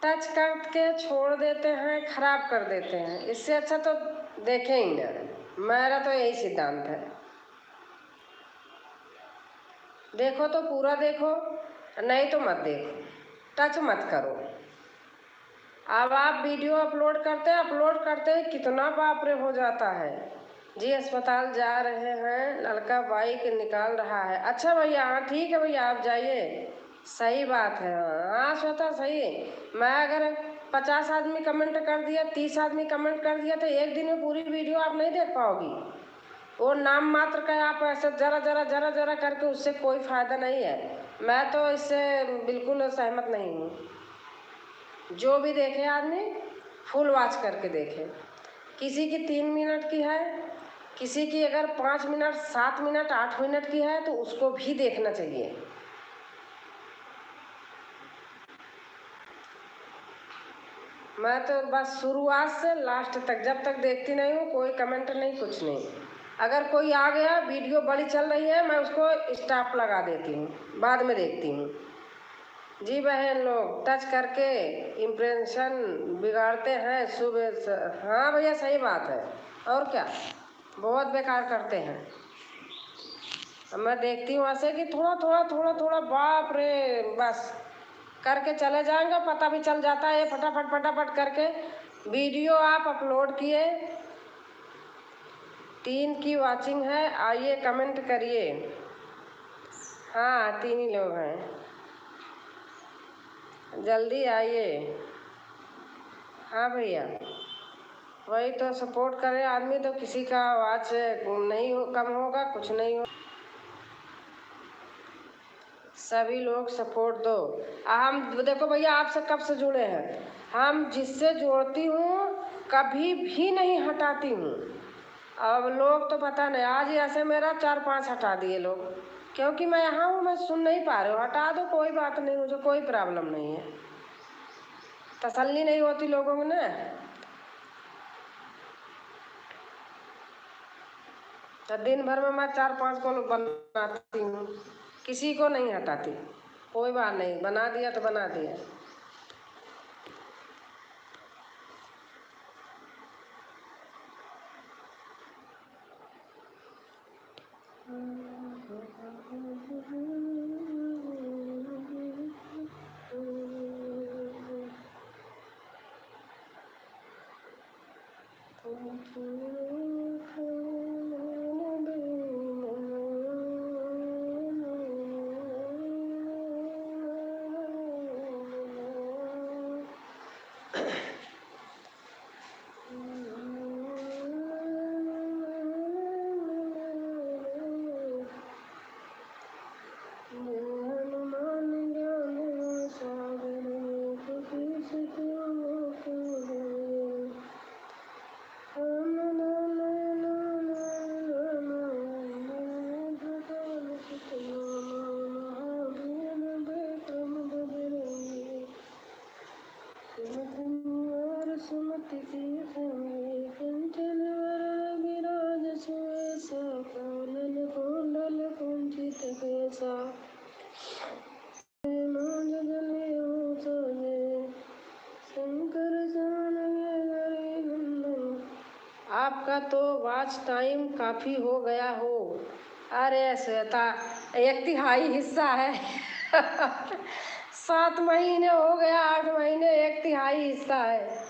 टच करके छोड़ देते हैं, खराब कर देते हैं। इससे अच्छा तो देखें ही ना। मेरा तो यही सिद्धांत है, देखो तो पूरा देखो, नहीं तो मत देखो, टच मत करो। अब आप वीडियो अपलोड करते ही कितना बाप रे हो जाता है। जी अस्पताल जा रहे हैं, लड़का बाइक निकाल रहा है। अच्छा भैया, हाँ ठीक है भैया, आप जाइए। सही बात है। हाँ स्वतः सही है। मैं अगर 50 आदमी कमेंट कर दिया, 30 आदमी कमेंट कर दिया, तो एक दिन में पूरी वीडियो आप नहीं देख पाओगी। वो नाम मात्र का आप ऐसे जरा जरा जरा जरा करके, उससे कोई फायदा नहीं है। मैं तो इससे बिल्कुल सहमत नहीं हूँ। जो भी देखे आदमी फुल वॉच करके देखे। किसी की 3 मिनट की है, किसी की अगर 5 मिनट, 7 मिनट, 8 मिनट की है, तो उसको भी देखना चाहिए। मैं तो बस शुरुआत से लास्ट तक, जब तक देखती नहीं हूँ, कोई कमेंट नहीं, कुछ नहीं। अगर कोई आ गया, वीडियो बड़ी चल रही है, मैं उसको स्टॉप लगा देती हूँ, बाद में देखती हूँ। जी बहन, लोग टच करके इम्प्रेशन बिगाड़ते हैं सुबह से। हाँ भैया सही बात है। और क्या, बहुत बेकार करते हैं। अब मैं देखती हूँ ऐसे कि थोड़ा थोड़ा थोड़ा थोड़ा, बाप रे, बस करके चले जाएंगे, पता भी चल जाता है। फटाफट फटाफट करके वीडियो आप अपलोड किए। 3 की वॉचिंग है, आइए कमेंट करिए। हाँ 3 ही लोग हैं, जल्दी आइए। हाँ भैया, वही तो, सपोर्ट करे आदमी तो किसी का आवाज़ नहीं हो, कम होगा, कुछ नहीं हो। सभी लोग सपोर्ट दो। हम देखो भैया, आपसे कब से जुड़े हैं, हम जिससे जोड़ती हूँ कभी भी नहीं हटाती हूँ। अब लोग तो पता नहीं, आज ही ऐसे मेरा 4-5 हटा दिए लोग, क्योंकि मैं यहाँ हूँ, मैं सुन नहीं पा रही हूँ। हटा दो, कोई बात नहीं, मुझे कोई प्रॉब्लम नहीं है। तसल्ली नहीं होती लोगों में ना, तो दिन भर में मैं 4-5 को बनाती हूँ, किसी को नहीं हटाती। कोई बात नहीं, बना दिया तो बना दिया। आपका तो वॉच टाइम काफ़ी हो गया हो। अरे श्वेता, 1/3 हिस्सा है। 7 महीने हो गया, 8 महीने, 1/3 हिस्सा है।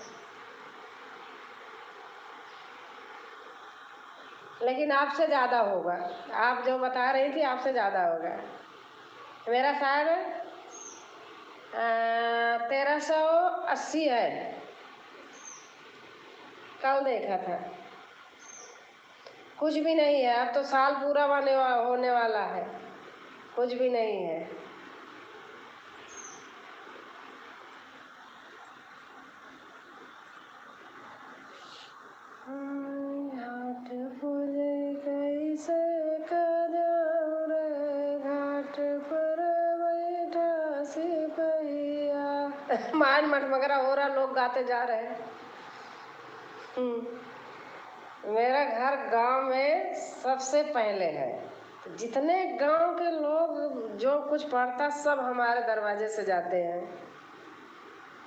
लेकिन आपसे ज़्यादा होगा, आप जो बता रही थी आपसे ज़्यादा होगा। मेरा शायद 1380 है, कल देखा था। कुछ भी नहीं है, अब तो साल पूरा होने वाला है, कुछ भी नहीं है। मान मटमगरा हो रहा, लोग गाते जा रहे हैं। मेरा घर गांव में सबसे पहले है। जितने गांव के लोग जो कुछ पढ़ता सब हमारे दरवाजे से जाते हैं।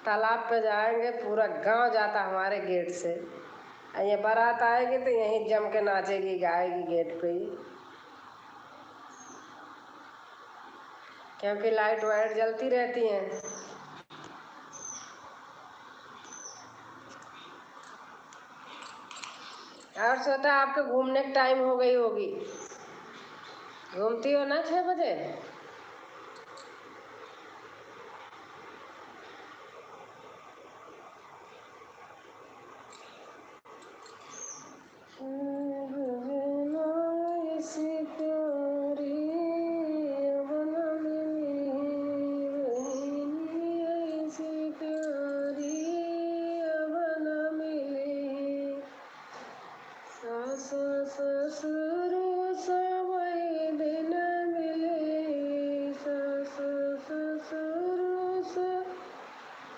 तालाब पे जाएंगे, पूरा गांव जाता हमारे गेट से। ये बारात आएगी तो यहीं जम के नाचेगी गाएगी गेट पे ही, क्योंकि लाइट वाइट जलती रहती हैं। और सोचा आपके घूमने का टाइम हो गई होगी, घूमती हो ना 6 बजे?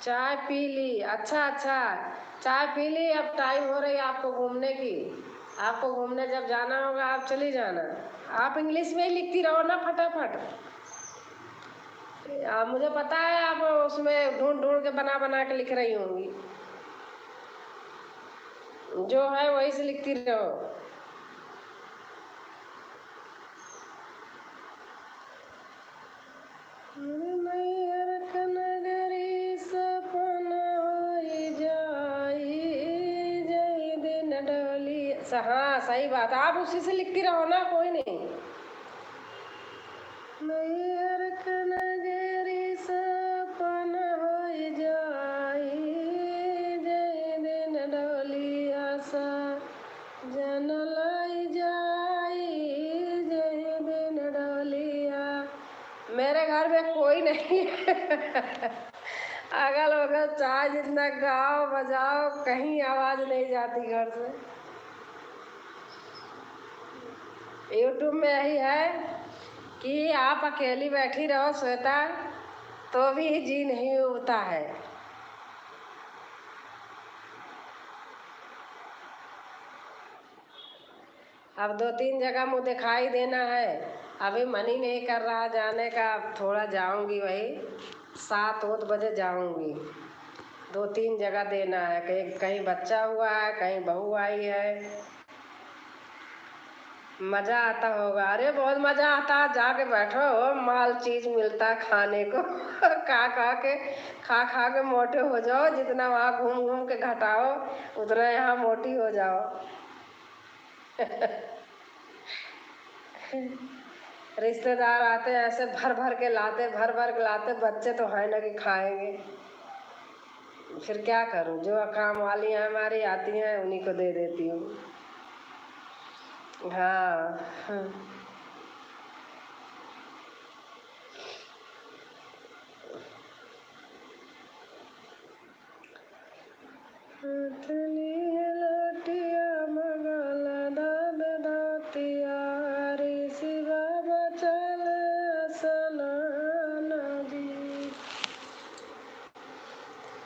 चाय पी ली? अच्छा अच्छा, चाय पी ली। अब टाइम हो रही है आपको घूमने की। आपको घूमने जब जाना होगा आप चली जाना। आप इंग्लिश में ही लिखती रहो ना फटाफट। मुझे पता है आप उसमें ढूंढ ढूंढ के बना बना के लिख रही होंगी। जो है वही से लिखती रहो। हाँ सही बात, आप उसी से लिखती रहो ना, कोई नहीं। मेरे घर में कोई नहीं है। अगल बगल चाहे जितना गाओ बजाओ, कहीं आवाज नहीं जाती घर से। यूट्यूब में यही है कि आप अकेली बैठी रहो श्वेता, तो भी जी नहीं उठता है। अब 2-3 जगह मुझे दिखाई देना है। अभी मन ही नहीं कर रहा जाने का। थोड़ा जाऊंगी, वही 7-8 बजे जाऊंगी। 2-3 जगह देना है, कहीं कहीं बच्चा हुआ है, कहीं बहू आई है। मजा आता होगा? अरे बहुत मजा आता है। जाके बैठो, माल चीज मिलता है खाने को। खा खा के मोटे हो जाओ। जितना वहाँ घूम घूम के घटाओ, उतना यहाँ मोटी हो जाओ। रिश्तेदार आते हैं ऐसे भर भर के लाते, भर भर के लाते। बच्चे तो है ना कि खाएंगे। फिर क्या करूं, जो काम वाली हैं हमारी आती हैं उन्हीं को दे देती हूँ। हाँ।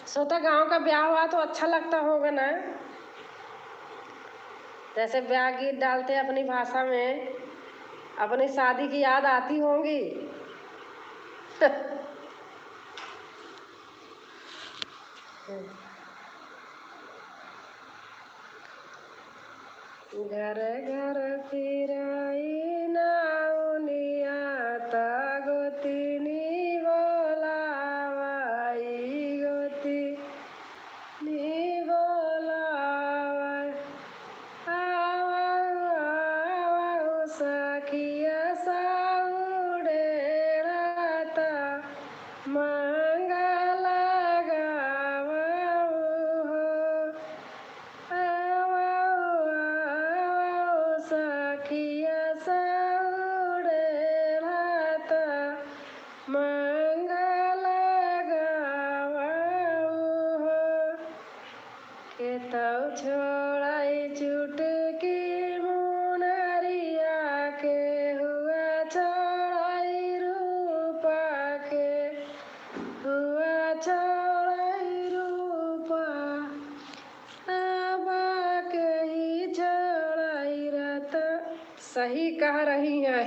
सोता गांव का ब्याह हुआ तो अच्छा लगता होगा ना? जैसे ब्याह गीत डालते हैं अपनी भाषा में, अपनी शादी की याद आती होंगी। घर घर फिराई नाउनिया, गोतिनी बोलावाई, गोतिनी बोलावाई। आवाऊ सखिया साउडे राता, मंगल गावाऊ हो। सखिया साउडे राता, मंगल गावाऊ हो। के तौ छोड़ाई चुटकी मुनरिया के, हुआ छोड़ाई रूपा के, हुआ छोड़ाई सही कह रही हैं।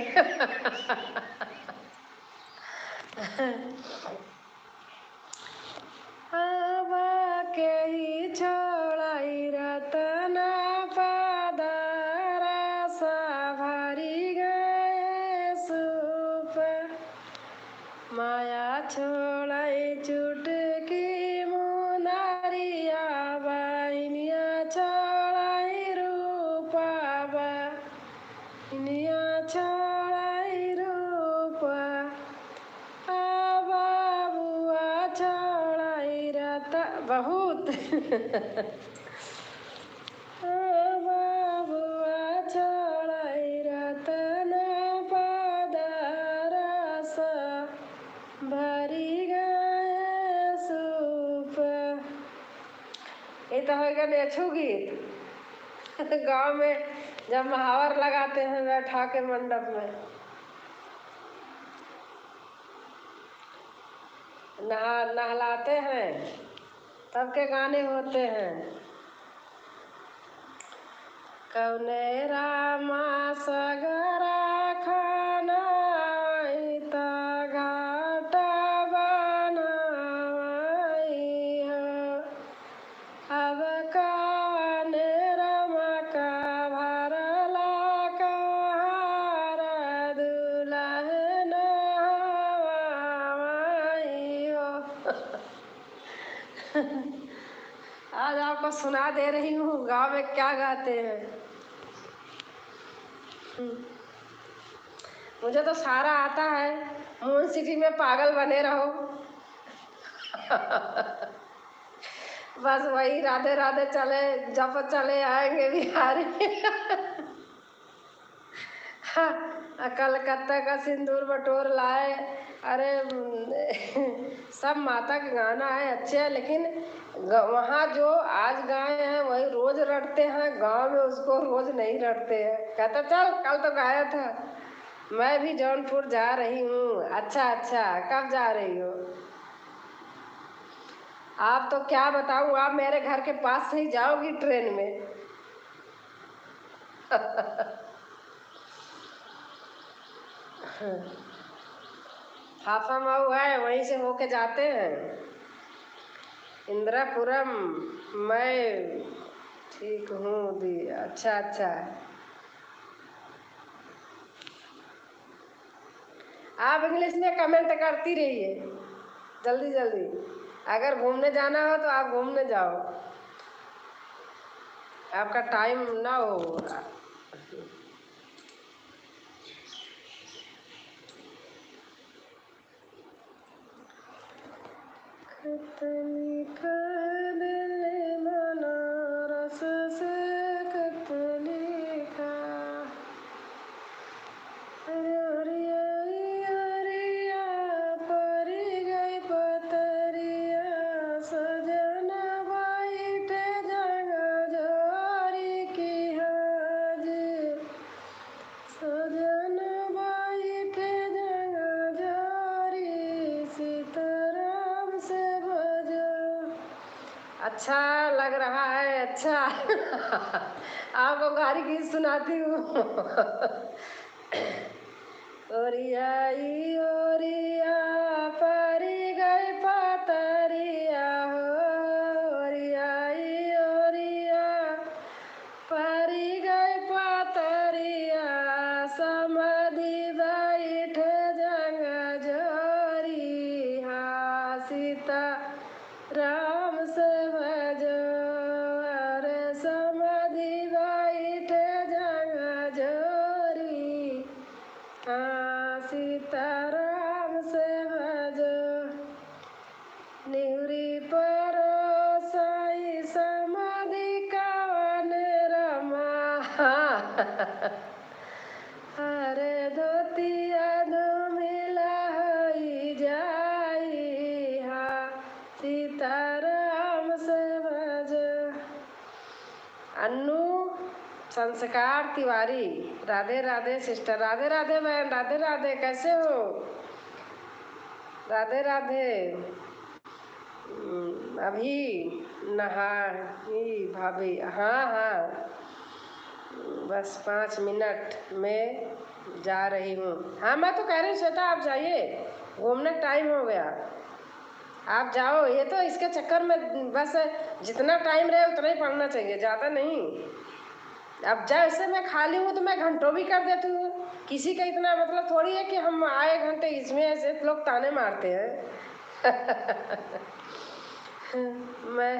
के ही छोड़ाई रतन पादर भरी गए सूप माया छोड़ाई चुटकी मुनारिया बहनिया छोड़ाई रूपा बहनिया छोड़ाई रूपा बाबुआ छोड़ाई रत बहुत बाबुआ छोड़ाई रतन पदरस भरी गए सूप। ये तो होगा नेछू गीत। गांव में जब महावर लगाते हैं बैठा के मंडप में, नहलाते हैं, तब के गाने होते हैं। कौने रामा सगरा खाना घाट बनाई हो अब कौन रमा का भरला कहार दुल्हन हवाई हो। आज आपको सुना दे रही हूँ गाँव में क्या गाते हैं। मुझे तो सारा आता है, मून सिटी में पागल बने रहो। बस वही राधे राधे चले जब चले आएंगे बिहारी। कलकत्ता का सिंदूर बटोर लाए। अरे सब माता का गाना है, अच्छे है, लेकिन वहाँ जो आज गाए हैं वही रोज रटते हैं, गांव में उसको रोज नहीं रटते हैं। कहता चल कल तो गाया था। मैं भी जौनपुर जा रही हूँ। अच्छा अच्छा, कब जा रही हो? आप तो क्या बताऊँ, आप मेरे घर के पास से ही जाओगी ट्रेन में। हाफा मऊ है, वहीं से होके जाते हैं इंदिरापुरम। मैं ठीक हूँ दी। अच्छा अच्छा, आप इंग्लिश में कमेंट करती रहिए जल्दी जल्दी। अगर घूमने जाना हो तो आप घूमने जाओ, आपका टाइम ना हो। कतली का दिल बनारस से कतली का अरिया अरिया परी गई पतरिया सजन बैठे जगह जोरी की हाज सजन बैठे जगह जोरी सीताराम से भजो। अच्छा लग रहा है, अच्छा। आपको गारी गीत सुनाती हूँ। ओरियाई ओरिया परी गई पतरिया हो ओरियाई ओरिया परी गई पतरिया समाधि बैठ जंग जोरी हा सीता राम से भजो अरे समाधि बैठ जंग जोरी हाँ सीताराम से भजो निहुरी परोसाई समाधि कवन रमा। अरे धोतिया धूमिला होई जाई हा सीताराम से भजो। अन्नू संस्कार तिवारी, राधे राधे सिस्टर, राधे राधे बहन, राधे राधे, कैसे हो? राधे राधे। अभी नहा ही भाभी, हाँ हाँ बस 5 मिनट में जा रही हूँ। हाँ मैं तो कह रही हूँ श्वेता आप जाइए, घूमने टाइम हो गया, आप जाओ। ये तो इसके चक्कर में बस जितना टाइम रहे उतना ही पढ़ना चाहिए, ज़्यादा नहीं। अब जैसे मैं खाली हूँ तो मैं घंटों भी कर देती हूँ, किसी का इतना मतलब थोड़ी है कि हम आए घंटे इसमें, ऐसे लोग ताने मारते हैं। मैं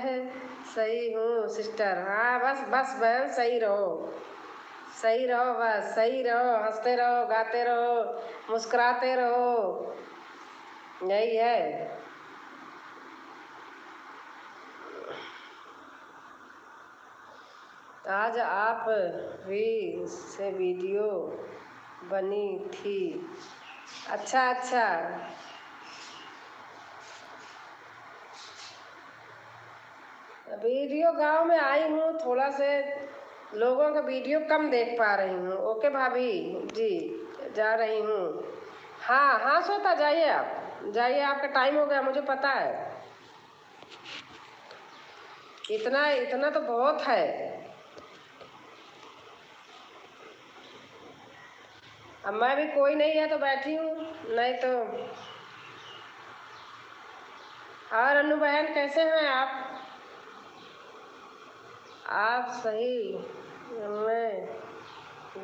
सही हूँ सिस्टर। हाँ बस बस बहन सही रहो, सही रहो, बस सही रहो, हंसते रहो, गाते रहो, मुस्कुराते रहो, यही है। आज आप भी से वीडियो बनी थी। अच्छा अच्छा, वीडियो गांव में आई हूँ, थोड़ा से लोगों का वीडियो कम देख पा रही हूँ। ओके भाभी जी, जा रही हूँ। हाँ हाँ श्वेता जाइए, आप जाइए, आपका टाइम हो गया मुझे पता है। इतना इतना तो बहुत है। अब मैं भी कोई नहीं है तो बैठी हूँ, नहीं तो। और अनु बहन कैसे हैं आप? आप सही मैं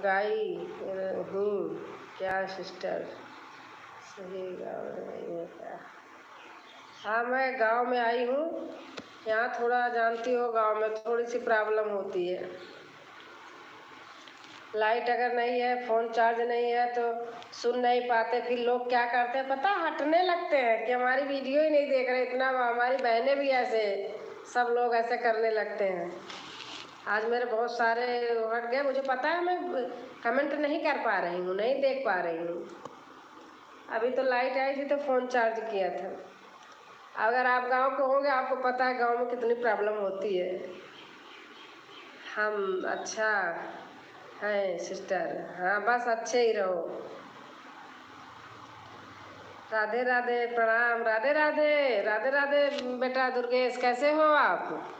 गाई हूँ क्या सिस्टर? सही गाँव में आई हूँ क्या? हाँ मैं गांव में आई हूँ, यहाँ थोड़ा जानती हो गांव में थोड़ी सी प्रॉब्लम होती है। लाइट अगर नहीं है, फ़ोन चार्ज नहीं है तो सुन नहीं पाते। फिर लोग क्या करते हैं पता, हटने लगते हैं कि हमारी वीडियो ही नहीं देख रहे। इतना हमारी बहनें भी ऐसे, सब लोग ऐसे करने लगते हैं। आज मेरे बहुत सारे हट गए, मुझे पता है मैं कमेंट नहीं कर पा रही हूँ, नहीं देख पा रही हूँ। अभी तो लाइट आई थी तो फ़ोन चार्ज किया था। अगर आप गांव के होंगे आपको पता है गांव में कितनी प्रॉब्लम होती है। हम अच्छा हैं सिस्टर, हाँ बस अच्छे ही रहो। राधे राधे, प्रणाम, राधे राधे, राधे राधे बेटा दुर्गेश, कैसे हो आप?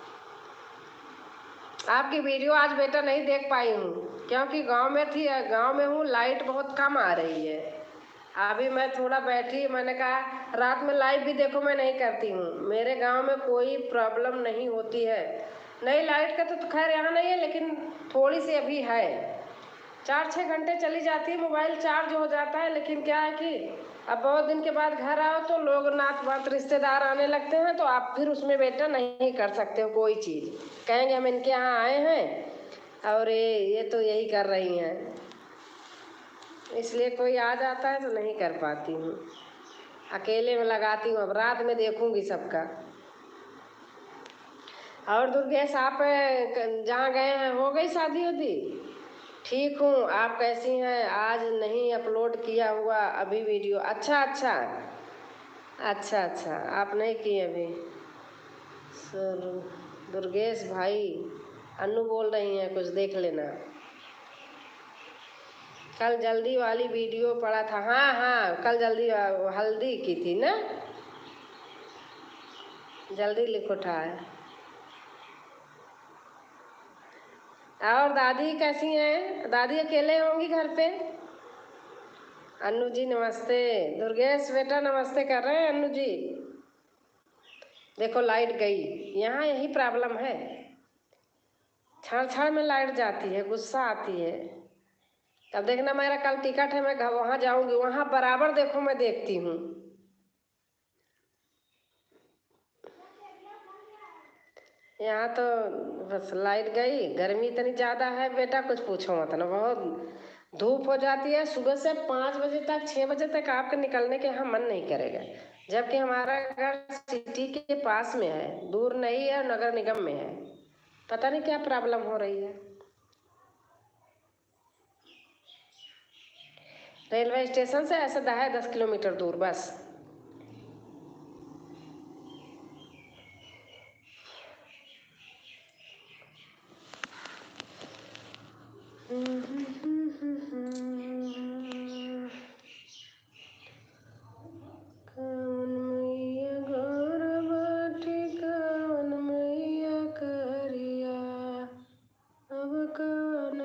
आपकी वीडियो आज बेटा नहीं देख पाई हूँ क्योंकि गांव में थी, गांव में हूँ, लाइट बहुत कम आ रही है। अभी मैं थोड़ा बैठी, मैंने कहा रात में लाइव भी देखो, मैं नहीं करती हूँ। मेरे गांव में कोई प्रॉब्लम नहीं होती है। नहीं लाइट का तो खैर यहाँ नहीं है, लेकिन थोड़ी सी अभी है। 4-6 घंटे चली जाती है, मोबाइल चार्ज हो जाता है। लेकिन क्या है कि अब बहुत दिन के बाद घर आओ तो लोग नात बात रिश्तेदार आने लगते हैं, तो आप फिर उसमें बेटा नहीं कर सकते हो कोई चीज़। कहेंगे हम इनके यहाँ आए हैं और ये तो यही कर रही हैं, इसलिए कोई आ जाता है तो नहीं कर पाती हूँ। अकेले में लगाती हूँ, अब रात में देखूंगी सबका। और दुर्गेश आप जहाँ गए हैं हो गई शादी उदी? ठीक हूँ, आप कैसी हैं? आज नहीं अपलोड किया हुआ अभी वीडियो। अच्छा अच्छा, अच्छा अच्छा, आप नहीं किए अभी। सर दुर्गेश भाई, अनु बोल रही हैं, कुछ देख लेना। कल जल्दी वाली वीडियो पड़ा था, हाँ हाँ कल जल्दी हल्दी की थी ना, जल्दी लिखो था। और दादी कैसी हैं? दादी अकेले होंगी घर पे? अन्नू जी नमस्ते। दुर्गेश बेटा नमस्ते कर रहे हैं अन्नू जी। देखो लाइट गई, यहाँ यही प्रॉब्लम है, क्षण क्षण में लाइट जाती है, गुस्सा आती है। तब देखना मेरा कल टिकट है, मैं वहाँ जाऊँगी, वहाँ बराबर देखो मैं देखती हूँ। यहाँ तो बस लाइट गई, गर्मी इतनी ज़्यादा है बेटा कुछ पूछो मत ना, बहुत धूप हो जाती है। सुबह से 5 बजे तक 6 बजे तक आपके निकलने के यहाँ मन नहीं करेगा, जबकि हमारा घर सिटी के पास में है, दूर नहीं है, नगर निगम में है। पता नहीं क्या प्रॉब्लम हो रही है। रेलवे स्टेशन से ऐसे 10 किलोमीटर दूर बस। कौन मैया गौर बाटी, कौन मैया करिया, अब कौन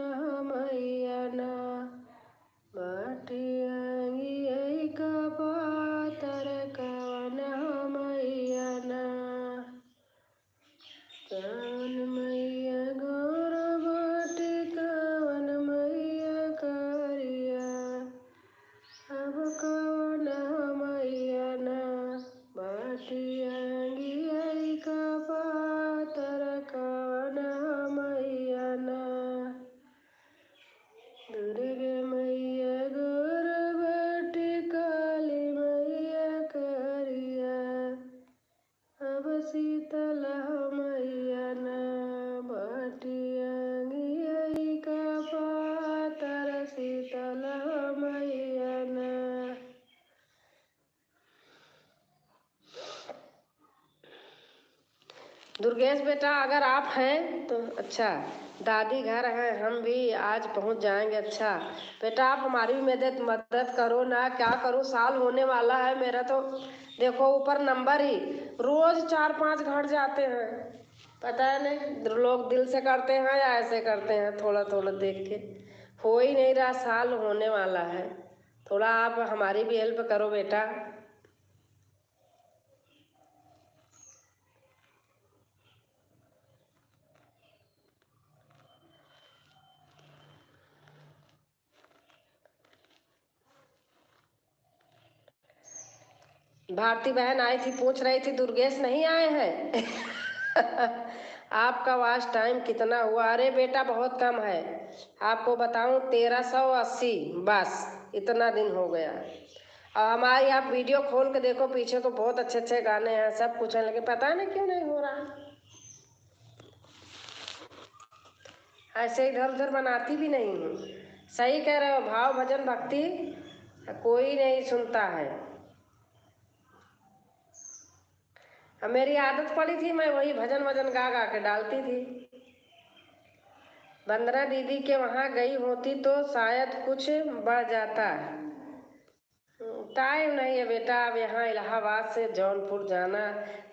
कवन मैया गोर बाटे कवन मैया करिया, अब कवन मैया ना बाटिया गियई का पातर, कवन मैया ना दुर्गे मैया गोर बाटे काली मैया करिया, अब शीतल मैया ना बाटिया गियई का पातर, शीतल मैया ना। दुर्गेश बेटा अगर आप हैं तो अच्छा, दादी घर हैं, हम भी आज पहुंच जाएंगे। अच्छा बेटा आप हमारी भी मदद करो ना, क्या करूं, साल होने वाला है मेरा तो देखो ऊपर नंबर ही रोज 4-5 घट जाते हैं, पता है नहीं लोग दिल से करते हैं या ऐसे करते हैं, थोड़ा थोड़ा देख के हो ही नहीं रहा, साल होने वाला है, थोड़ा आप हमारी भी हेल्प करो बेटा। भारती बहन आई थी, पूछ रही थी दुर्गेश नहीं आए हैं। आपका वाच टाइम कितना हुआ? अरे बेटा बहुत कम है, आपको बताऊं 1380, बस इतना दिन हो गया। और हमारी आप वीडियो खोल के देखो, पीछे तो बहुत अच्छे अच्छे गाने हैं, सब कुछ है, लेकिन पता नहीं क्यों नहीं हो रहा। ऐसे इधर उधर बनाती भी नहीं हूँ। सही कह रहे हो, भाव भजन भक्ति कोई नहीं सुनता है। अब मेरी आदत पड़ी थी, मैं वही भजन वजन गा गा के डालती थी। वंदना दीदी के वहाँ गई होती तो शायद कुछ बढ़ जाता। टाइम नहीं है बेटा, अब यहाँ इलाहाबाद से जौनपुर जाना,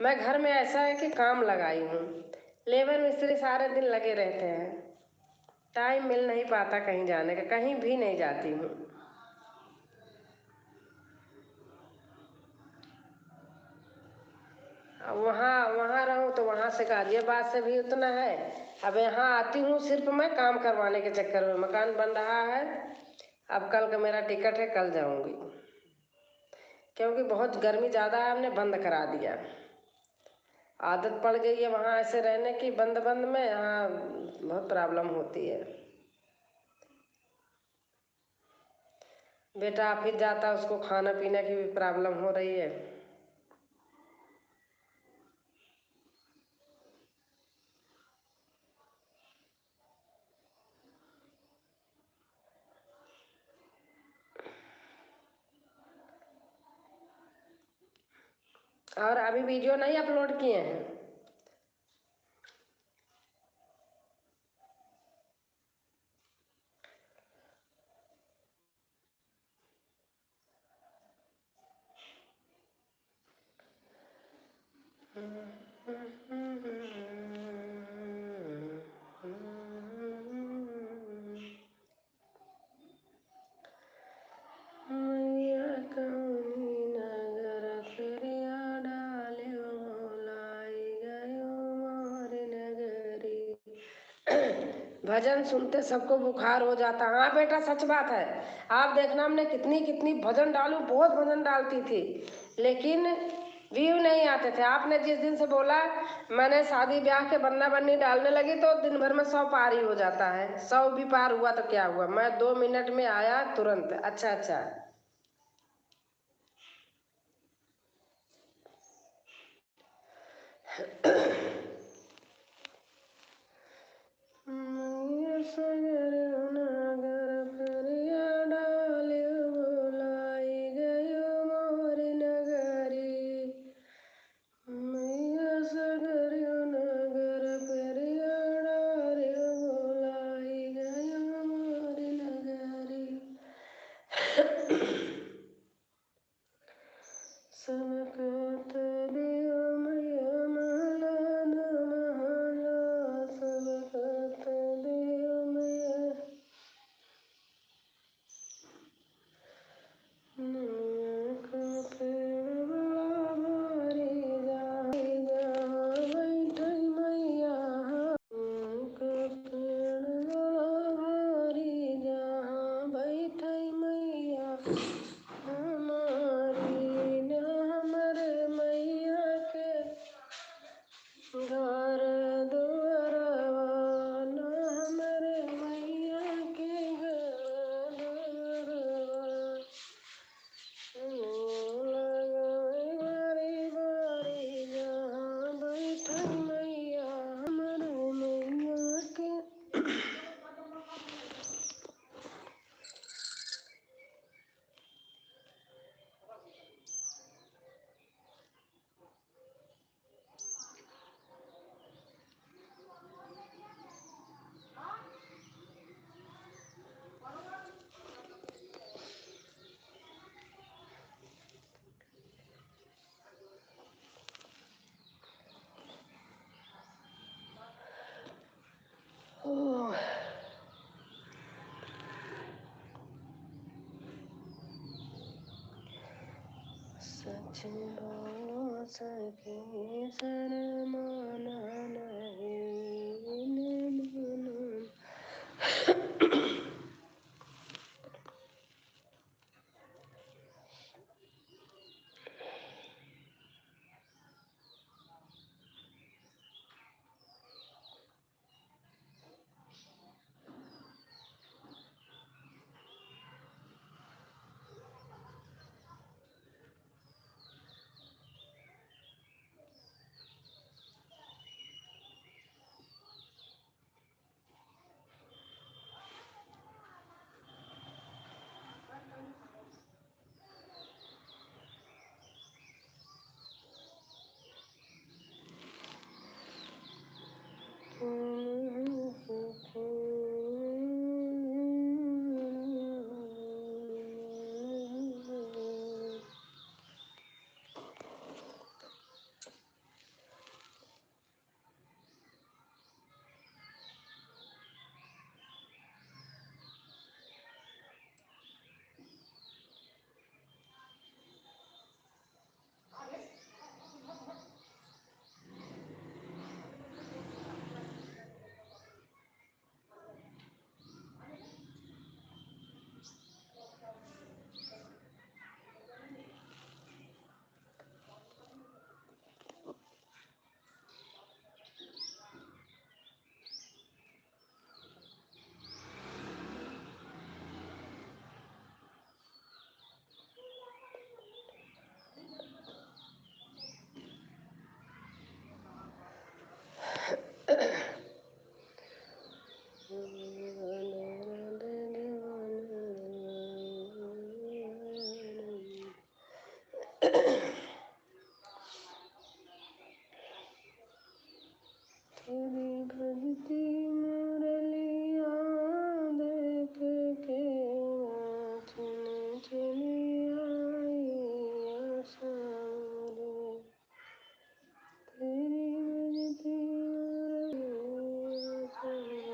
मैं घर में ऐसा है कि काम लगाई हूँ, लेबर मिस्त्री सारे दिन लगे रहते हैं, टाइम मिल नहीं पाता कहीं जाने का, कहीं भी नहीं जाती हूँ। वहाँ वहाँ रहूँ तो वहाँ से गाजियाबाद से भी उतना है, अब यहाँ आती हूँ सिर्फ मैं काम करवाने के चक्कर में, मकान बन रहा है, अब कल का मेरा टिकट है, कल जाऊँगी, क्योंकि बहुत गर्मी ज़्यादा है, हमने बंद करा दिया, आदत पड़ गई है वहाँ ऐसे रहने की, बंद बंद में, यहाँ बहुत प्रॉब्लम होती है। बेटा ऑफिस जाता, उसको खाना पीना की भी प्रॉब्लम हो रही है। और अभी वीडियो नहीं अपलोड किए हैं? भजन सुनते सबको बुखार हो जाता। हाँ बेटा सच बात है, आप देखना हमने कितनी कितनी भजन डालू, बहुत भजन डालती थी, लेकिन व्यू नहीं आते थे। आपने जिस दिन से बोला, मैंने शादी ब्याह के बन्ना बन्नी डालने लगी तो दिन भर में 100 पार ही हो जाता है। 100 भी पार हुआ तो क्या हुआ, मैं 2 मिनट में आया तुरंत। अच्छा अच्छा बोल सके शर्माना नहीं तेरी भजती मुरलियाँ देख के नाचने चली आई आशारे। तेरी भजती मुरलियाँ आशारे।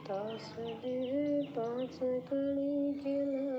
ताश दे 5 कड़ी के